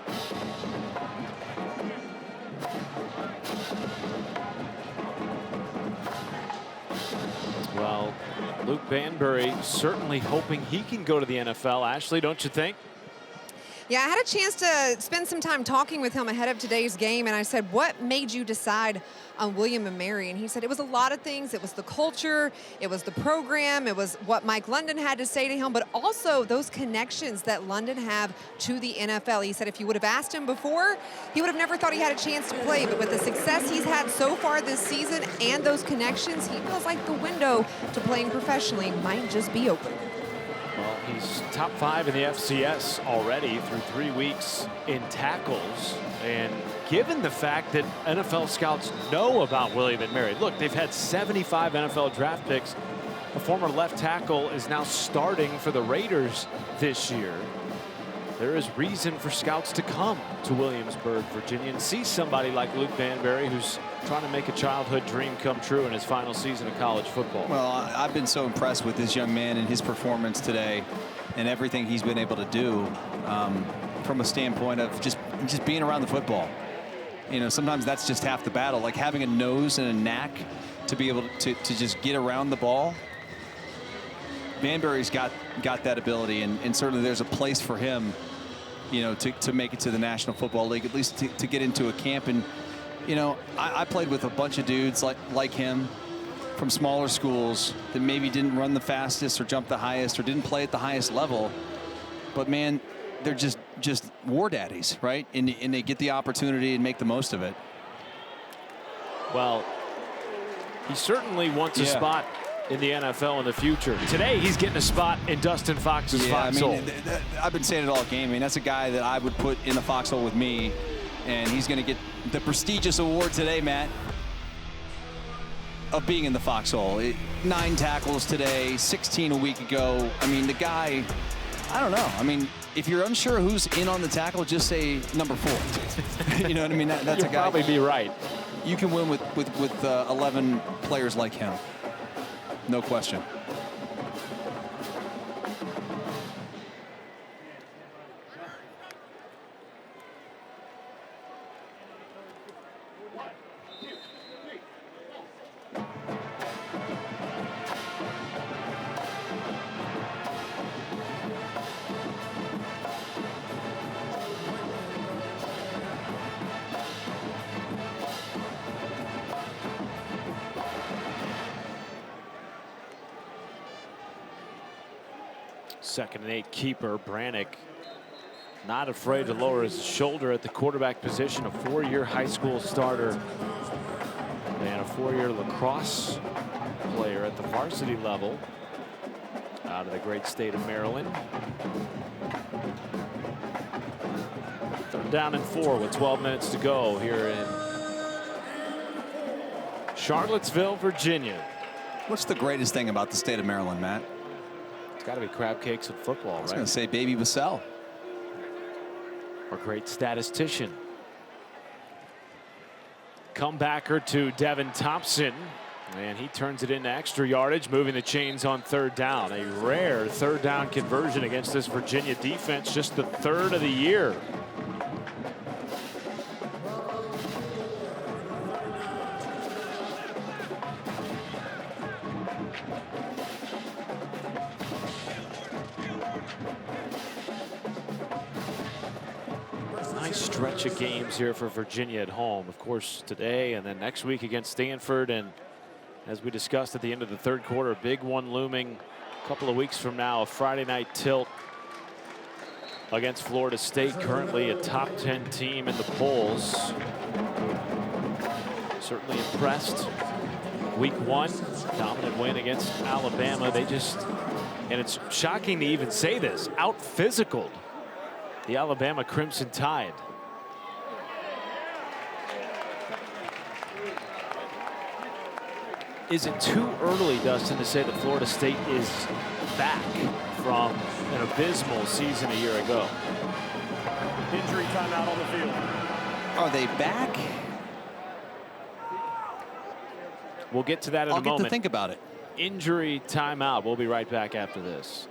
Well, Luke Banbury certainly hoping he can go to the NFL. Ashley, don't you think? Yeah, I had a chance to spend some time talking with him ahead of today's game, and I said, what made you decide on William and Mary? And he said it was a lot of things. It was the culture, it was the program, it was what Mike London had to say to him, but also those connections that London have to the NFL. He said if you would have asked him before, he would have never thought he had a chance to play, but with the success he's had so far this season and those connections, he feels like the window to playing professionally might just be open. Well, he's top 5 in the FCS already through 3 weeks in tackles. And given the fact that NFL scouts know about William and Mary, look, they've had 75 NFL draft picks. A former left tackle is now starting for the Raiders this year. There is reason for scouts to come to Williamsburg, Virginia, and see somebody like Luke Banbury, who's trying to make a childhood dream come true in his final season of college football. Well, I've been so impressed with this young man and his performance today and everything he's been able to do from a standpoint of just being around the football. You know, sometimes that's just half the battle, like having a nose and a knack to be able to just get around the ball. Banbury's got that ability, and certainly there's a place for him, you know, to make it to the National Football League, at least to get into a camp. And you know, I played with a bunch of dudes like him from smaller schools that maybe didn't run the fastest or jump the highest or didn't play at the highest level, but man, they're just war daddies, right? And they get the opportunity and make the most of it. Well, he certainly wants a spot in the NFL in the future. Today, he's getting a spot in Dustin Fox's foxhole. I mean, I've been saying it all game. I mean, that's a guy that I would put in the foxhole with me, and he's going to get the prestigious award today, Matt, of being in the foxhole. 9 tackles today, 16 a week ago. I mean, the guy, I don't know. I mean, if you're unsure who's in on the tackle, just say number 4. You know what I mean? That's You'll a guy. probably be right. You can win with 11 players like him. No question. Second and 8 keeper Brannick, not afraid to lower his shoulder at the quarterback position. A 4-year high school starter and a 4-year lacrosse player at the varsity level out of the great state of Maryland. 3rd down and 4 with 12 minutes to go here in Charlottesville, Virginia. What's the greatest thing about the state of Maryland, Matt? It's got to be crab cakes and football, right? I was going to say Baby Basel. our great statistician. Comebacker to Devin Thompson, and he turns it into extra yardage, moving the chains on third down. A rare third down conversion against this Virginia defense, just the third of the year. Nice stretch of games here for Virginia at home. Of course, today and then next week against Stanford. And as we discussed at the end of the third quarter, a big one looming a couple of weeks from now, a Friday night tilt against Florida State, currently a top 10 team in the polls. Certainly impressed. Week 1, dominant win against Alabama. They just, and it's shocking to even say this, out-physicaled the Alabama Crimson Tide. Is it too early, Dustin, to say that Florida State is back from an abysmal season a year ago? Injury timeout on the field. Are they back? We'll get to that in a moment. I'll get to think about it. Injury timeout. We'll be right back after this.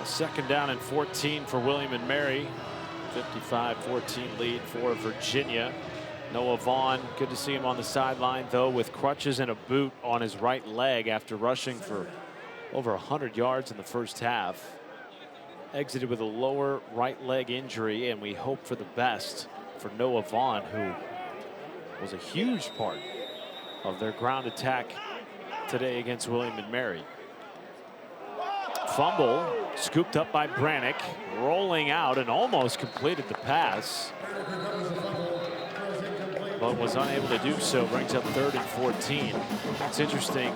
Second down and 14 for William and Mary. 55-14 lead for Virginia. Noah Vaughn, good to see him on the sideline, though, with crutches and a boot on his right leg after rushing for over 100 yards in the first half. Exited with a lower right leg injury, and we hope for the best for Noah Vaughn, who was a huge part of their ground attack today against William and Mary. Fumble, scooped up by Brannick, rolling out and almost completed the pass, but was unable to do so. Brings up 3rd and 14. It's interesting,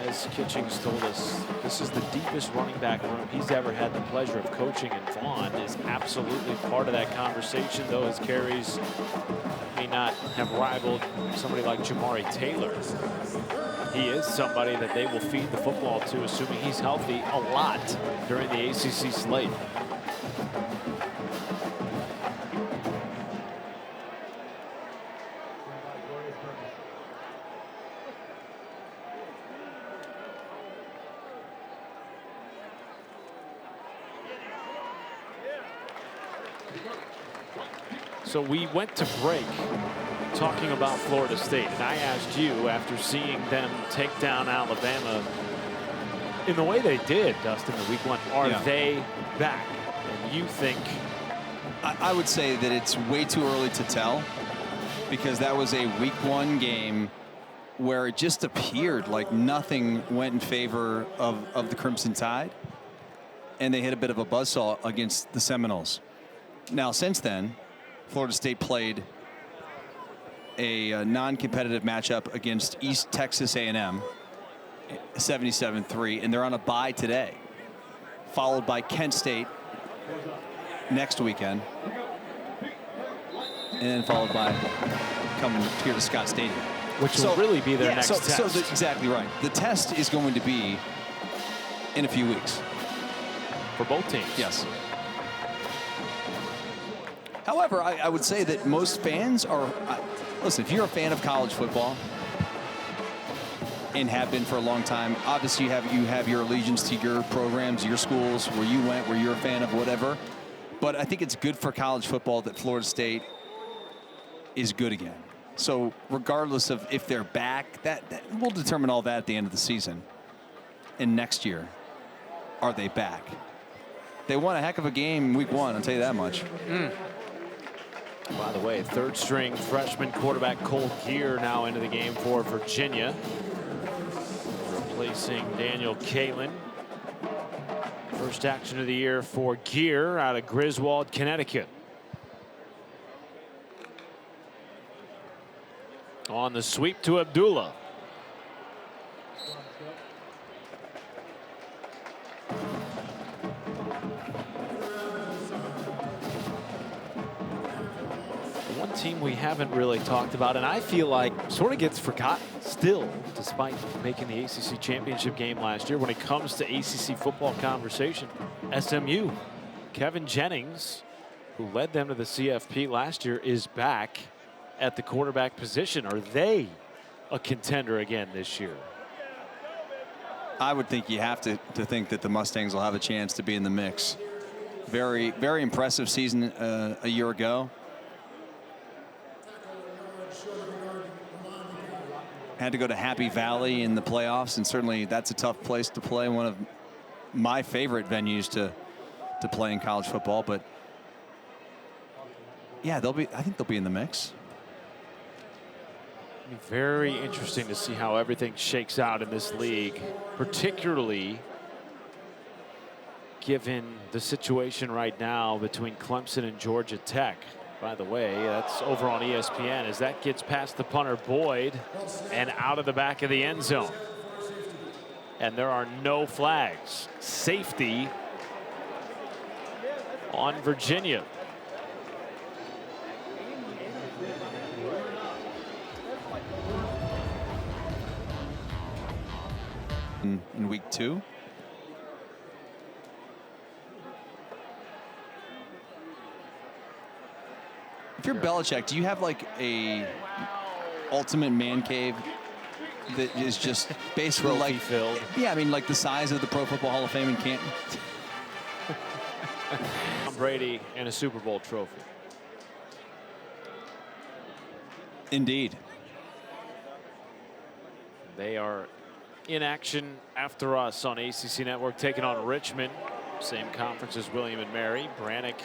as Kitchings told us, this is the deepest running back room he's ever had the pleasure of coaching, and Vaughn is absolutely part of that conversation, though his carries may not have rivaled somebody like Jamari Taylor. He is somebody that they will feed the football to, assuming he's healthy, a lot during the ACC slate. So we went to break talking about Florida State, and I asked you, after seeing them take down Alabama in the way they did, Dustin, in week 1, are they back? And you think? I would say that it's way too early to tell, because that was a week 1 game where it just appeared like nothing went in favor of the Crimson Tide, and they hit a bit of a buzzsaw against the Seminoles. Now, since then, Florida State played a non-competitive matchup against East Texas A&M, 77-3, and they're on a bye today, followed by Kent State next weekend, and then followed by coming here to Scott Stadium, which will really be their next test. So exactly right. The test is going to be in a few weeks for both teams. Yes. However, I would say that most fans are, listen, if you're a fan of college football and have been for a long time, obviously you have your allegiance to your programs, your schools, where you went, where you're a fan of whatever. But I think it's good for college football that Florida State is good again. So regardless of if they're back, that we'll determine all that at the end of the season. And next year, are they back? They won a heck of a game week 1, I'll tell you that much. By the way, 3rd string freshman quarterback Cole Gear now into the game for Virginia, replacing Daniel Kalen. First action of the year for Gear out of Griswold, Connecticut. On the sweep to Abdullah. One team we haven't really talked about, and I feel like sort of gets forgotten still, despite making the ACC championship game last year when it comes to ACC football conversation. SMU. Kevin Jennings, who led them to the CFP last year, is back at the quarterback position. Are they a contender again this year? I would think you have to think that the Mustangs will have a chance to be in the mix. Very, very impressive season a year ago. Had to go to Happy Valley in the playoffs, and certainly that's a tough place to play. One of my favorite venues to play in college football. But yeah, I think they'll be in the mix. It'll be very interesting to see how everything shakes out in this league, particularly given the situation right now between Clemson and Georgia Tech. By the way, that's over on ESPN as that gets past the punter Boyd and out of the back of the end zone. And there are no flags. Safety on Virginia. In week 2. If you're Belichick, do you have like a ultimate man cave that is just basically Trophy like filled? Yeah, I mean like the size of the Pro Football Hall of Fame in Canton. Tom Brady and a Super Bowl trophy. Indeed. They are in action after us on ACC Network, taking on Richmond. Same conference as William and Mary. Brannick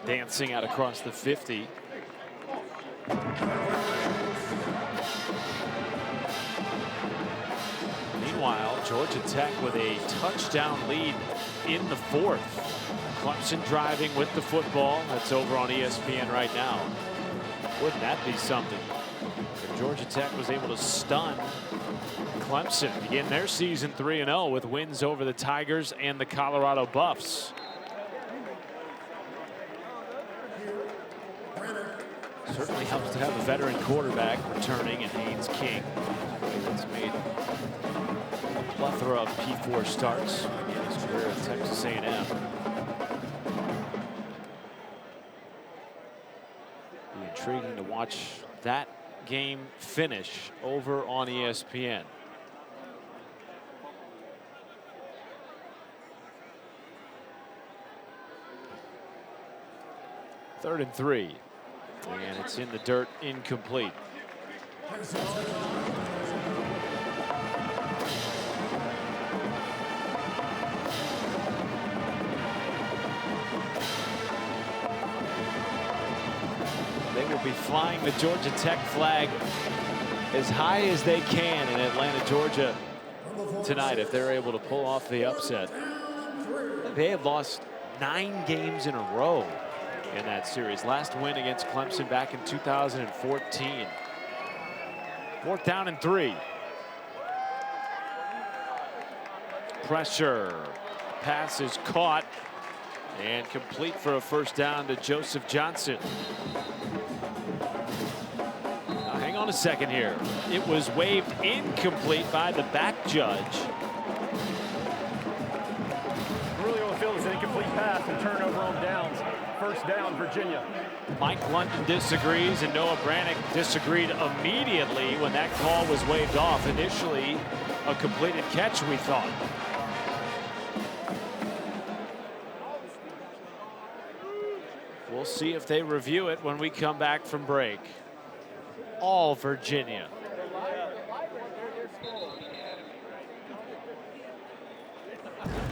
dancing out across the 50. Meanwhile, Georgia Tech with a touchdown lead in the 4th. Clemson driving with the football. That's over on ESPN right now. Wouldn't that be something? If Georgia Tech was able to stun Clemson, begin their season 3-0 with wins over the Tigers and the Colorado Buffs. Certainly helps to have a veteran quarterback returning in Haynes King. That's made a plethora of P4 starts in his career at Texas A&M. Be intriguing to watch that game finish over on ESPN. Third and 3. And it's in the dirt, incomplete. They will be flying the Georgia Tech flag as high as they can in Atlanta, Georgia tonight if they're able to pull off the upset. They have lost 9 games in a row in that series. Last win against Clemson back in 2014. 4th down and 3. Pressure. Pass is caught and complete for a first down to Joseph Johnson. Now hang on a second here. It was waved incomplete by the back judge. Really on the field is an incomplete pass and turnover on downs. First down, Virginia. Mike London disagrees, and Noah Brannick disagreed immediately when that call was waved off. Initially, a completed catch, we thought. We'll see if they review it when we come back from break. All Virginia.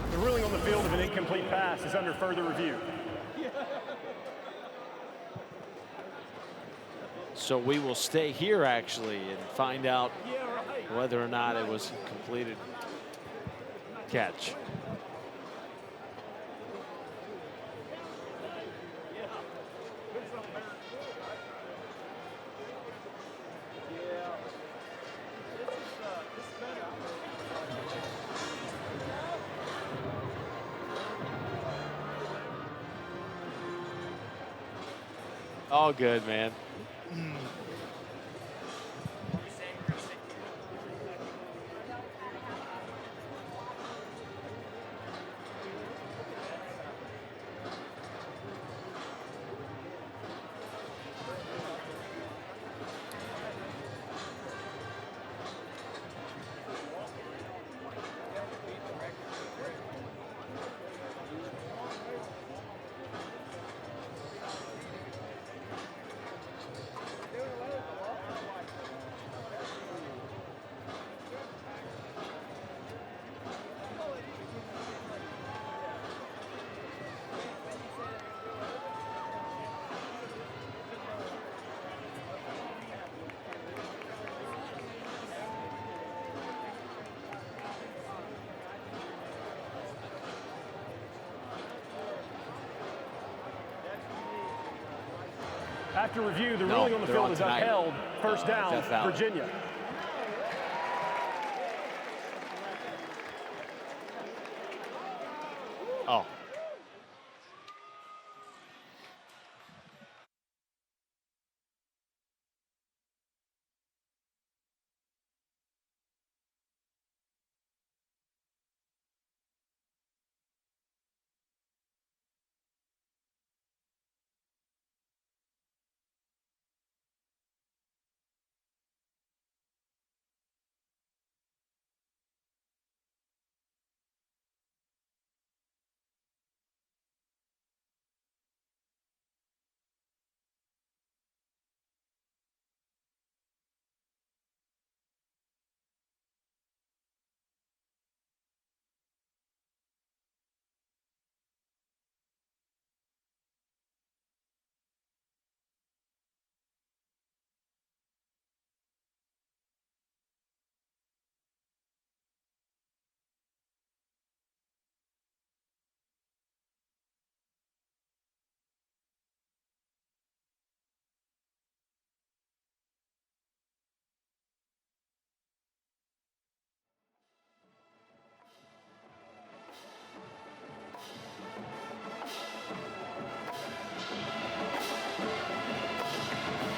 The ruling on the field of an incomplete pass is under further review. So we will stay here actually and find out whether or not it was a completed catch. All good, man. After review, the No, ruling on the they're field on is tonight. upheld. First down, Death Valley. Virginia. Oh.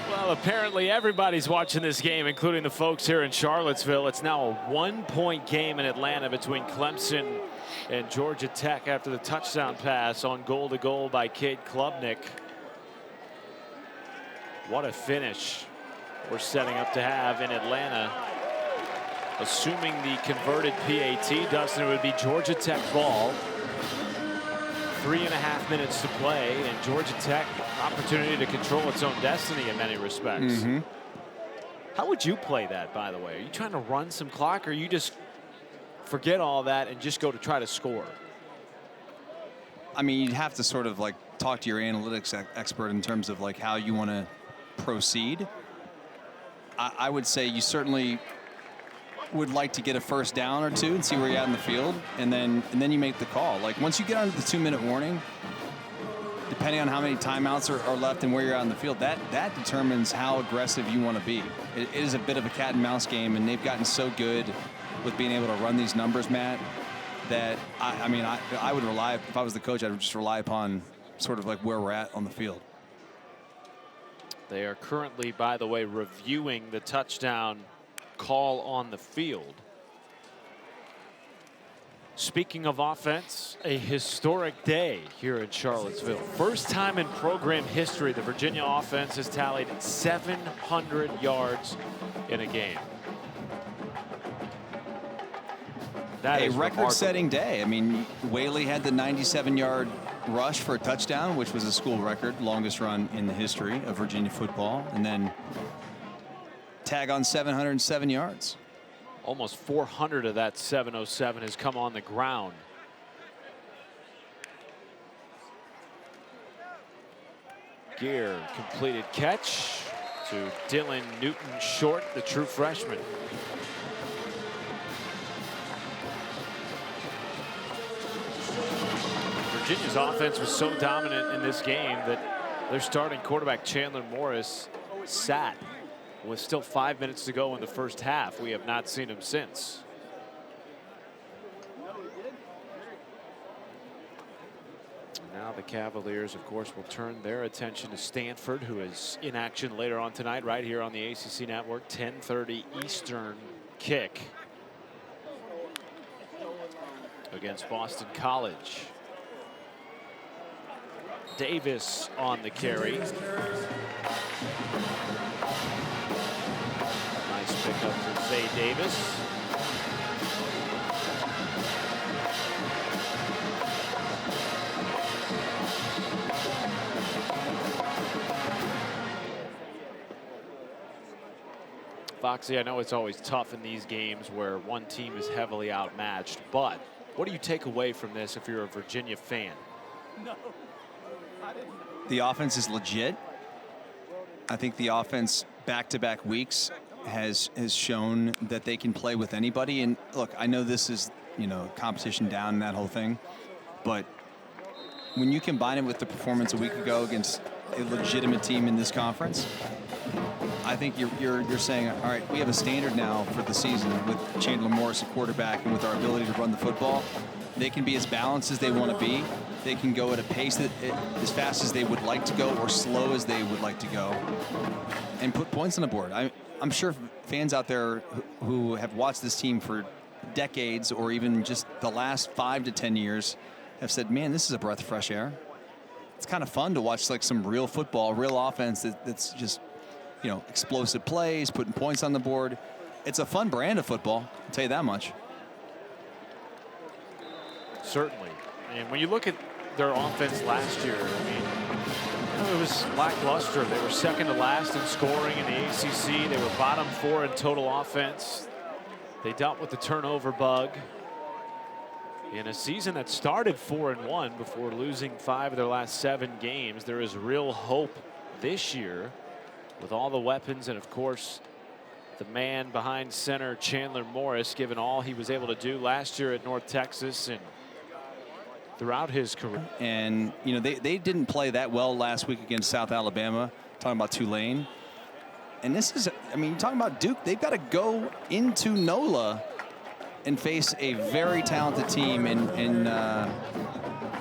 Well, apparently everybody's watching this game, including the folks here in Charlottesville. It's now a 1-point game in Atlanta between Clemson and Georgia Tech after the touchdown pass on goal-to-goal by Cade Klubnik. What a finish we're setting up to have in Atlanta. Assuming the converted PAT, Dustin, it would be Georgia Tech ball. 3.5 minutes to play, and Georgia Tech opportunity to control its own destiny in many respects. How would you play that, by the way? Are you trying to run some clock, or you just forget all that and just go to try to score? I mean, you'd have to sort of like talk to your analytics expert in terms of like how you want to proceed. I would say you certainly would like to get a first down or two and see where you're at in the field, and then you make the call. Like once you get under the 2-minute warning, depending on how many timeouts are left and where you're out in the field, that determines how aggressive you want to be. It is a bit of a cat and mouse game, and they've gotten so good with being able to run these numbers, Matt, that I would rely, if I was the coach, I would just rely upon sort of like where we're at on the field. They are currently, by the way, reviewing the touchdown call on the field. Speaking of offense, a historic day here in Charlottesville. First time in program history, the Virginia offense has tallied 700 yards in a game. That is a record-setting day. I mean, Waylee had the 97-yard rush for a touchdown, which was a school record, longest run in the history of Virginia football, and then tag on 707 yards. Almost 400 of that 707 has come on the ground. Gear completed catch to Dylan Newton-Short, the true freshman. Virginia's offense was so dominant in this game that their starting quarterback Chandler Morris sat with still 5 minutes to go in the first half. We have not seen him since. And Now the Cavaliers, of course, will turn their attention to Stanford, who is in action later on tonight right here on the ACC network. 10:30 Eastern kick against Boston College. Davis on the carry. Nice pickup for Zay Davis. Foxy, I know it's always tough in these games where one team is heavily outmatched, but what do you take away from this if you're a Virginia fan? The offense is legit. I think the offense back-to-back weeks has shown that they can play with anybody. And look, I know this is, competition down and that whole thing, but when you combine it with the performance a week ago against a legitimate team in this conference, I think you're saying, all right, we have a standard now for the season with Chandler Morris at quarterback, and with our ability to run the football, they can be as balanced as they want to be. They can go at a pace that as fast as they would like to go or slow as they would like to go, and put points on the board. I'm sure fans out there who have watched this team for decades or even just the last 5 to 10 years have said, man, this is a breath of fresh air. It's kind of fun to watch like some real football, real offense that's just, explosive plays, putting points on the board. It's a fun brand of football, I'll tell you that much. Certainly. And when you look at their offense last year, it was lackluster. They were second to last in scoring in the ACC. They were bottom 4 in total offense. They dealt with the turnover bug in a season that started 4-1 before losing 5 of their last 7 games. There is real hope this year with all the weapons and, of course, the man behind center, Chandler Morris, given all he was able to do last year at North Texas and throughout his career. And, they didn't play that well last week against South Alabama, talking about Tulane. And this is, you're talking about Duke. They've got to go into NOLA and face a very talented team. And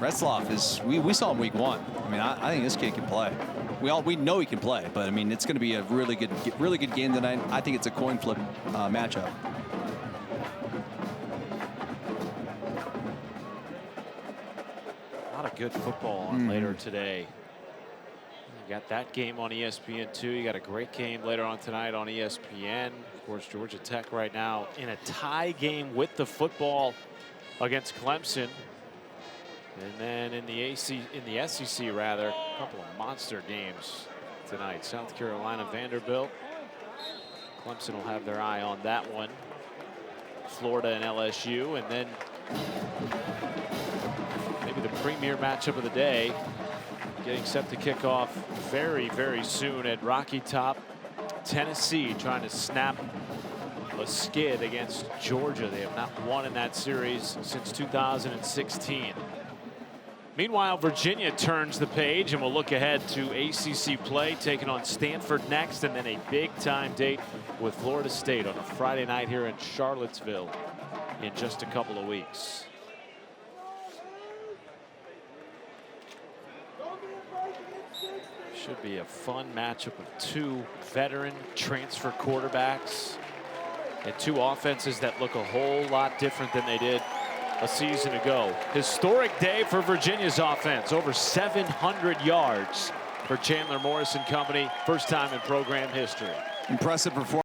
Retzloff is, we saw him week 1. I think this kid can play. We know he can play, but it's going to be a really good game tonight. I think it's a coin flip matchup. A lot of good football on later today. You got that game on ESPN2. You got a great game later on tonight on ESPN. Of course, Georgia Tech right now in a tie game with the football against Clemson. And then in the SEC rather, a couple of monster games tonight. South Carolina, Vanderbilt. Clemson will have their eye on that one. Florida and LSU, and then maybe the premier matchup of the day, getting set to kick off very, very soon at Rocky Top. Tennessee trying to snap a skid against Georgia. They have not won in that series since 2016. Meanwhile, Virginia turns the page, and we'll look ahead to ACC play, taking on Stanford next, and then a big-time date with Florida State on a Friday night here in Charlottesville in just a couple of weeks. Should be a fun matchup of 2 veteran transfer quarterbacks and 2 offenses that look a whole lot different than they did a season ago. Historic day for Virginia's offense. Over 700 yards for Chandler Morris and company. First time in program history. Impressive performance.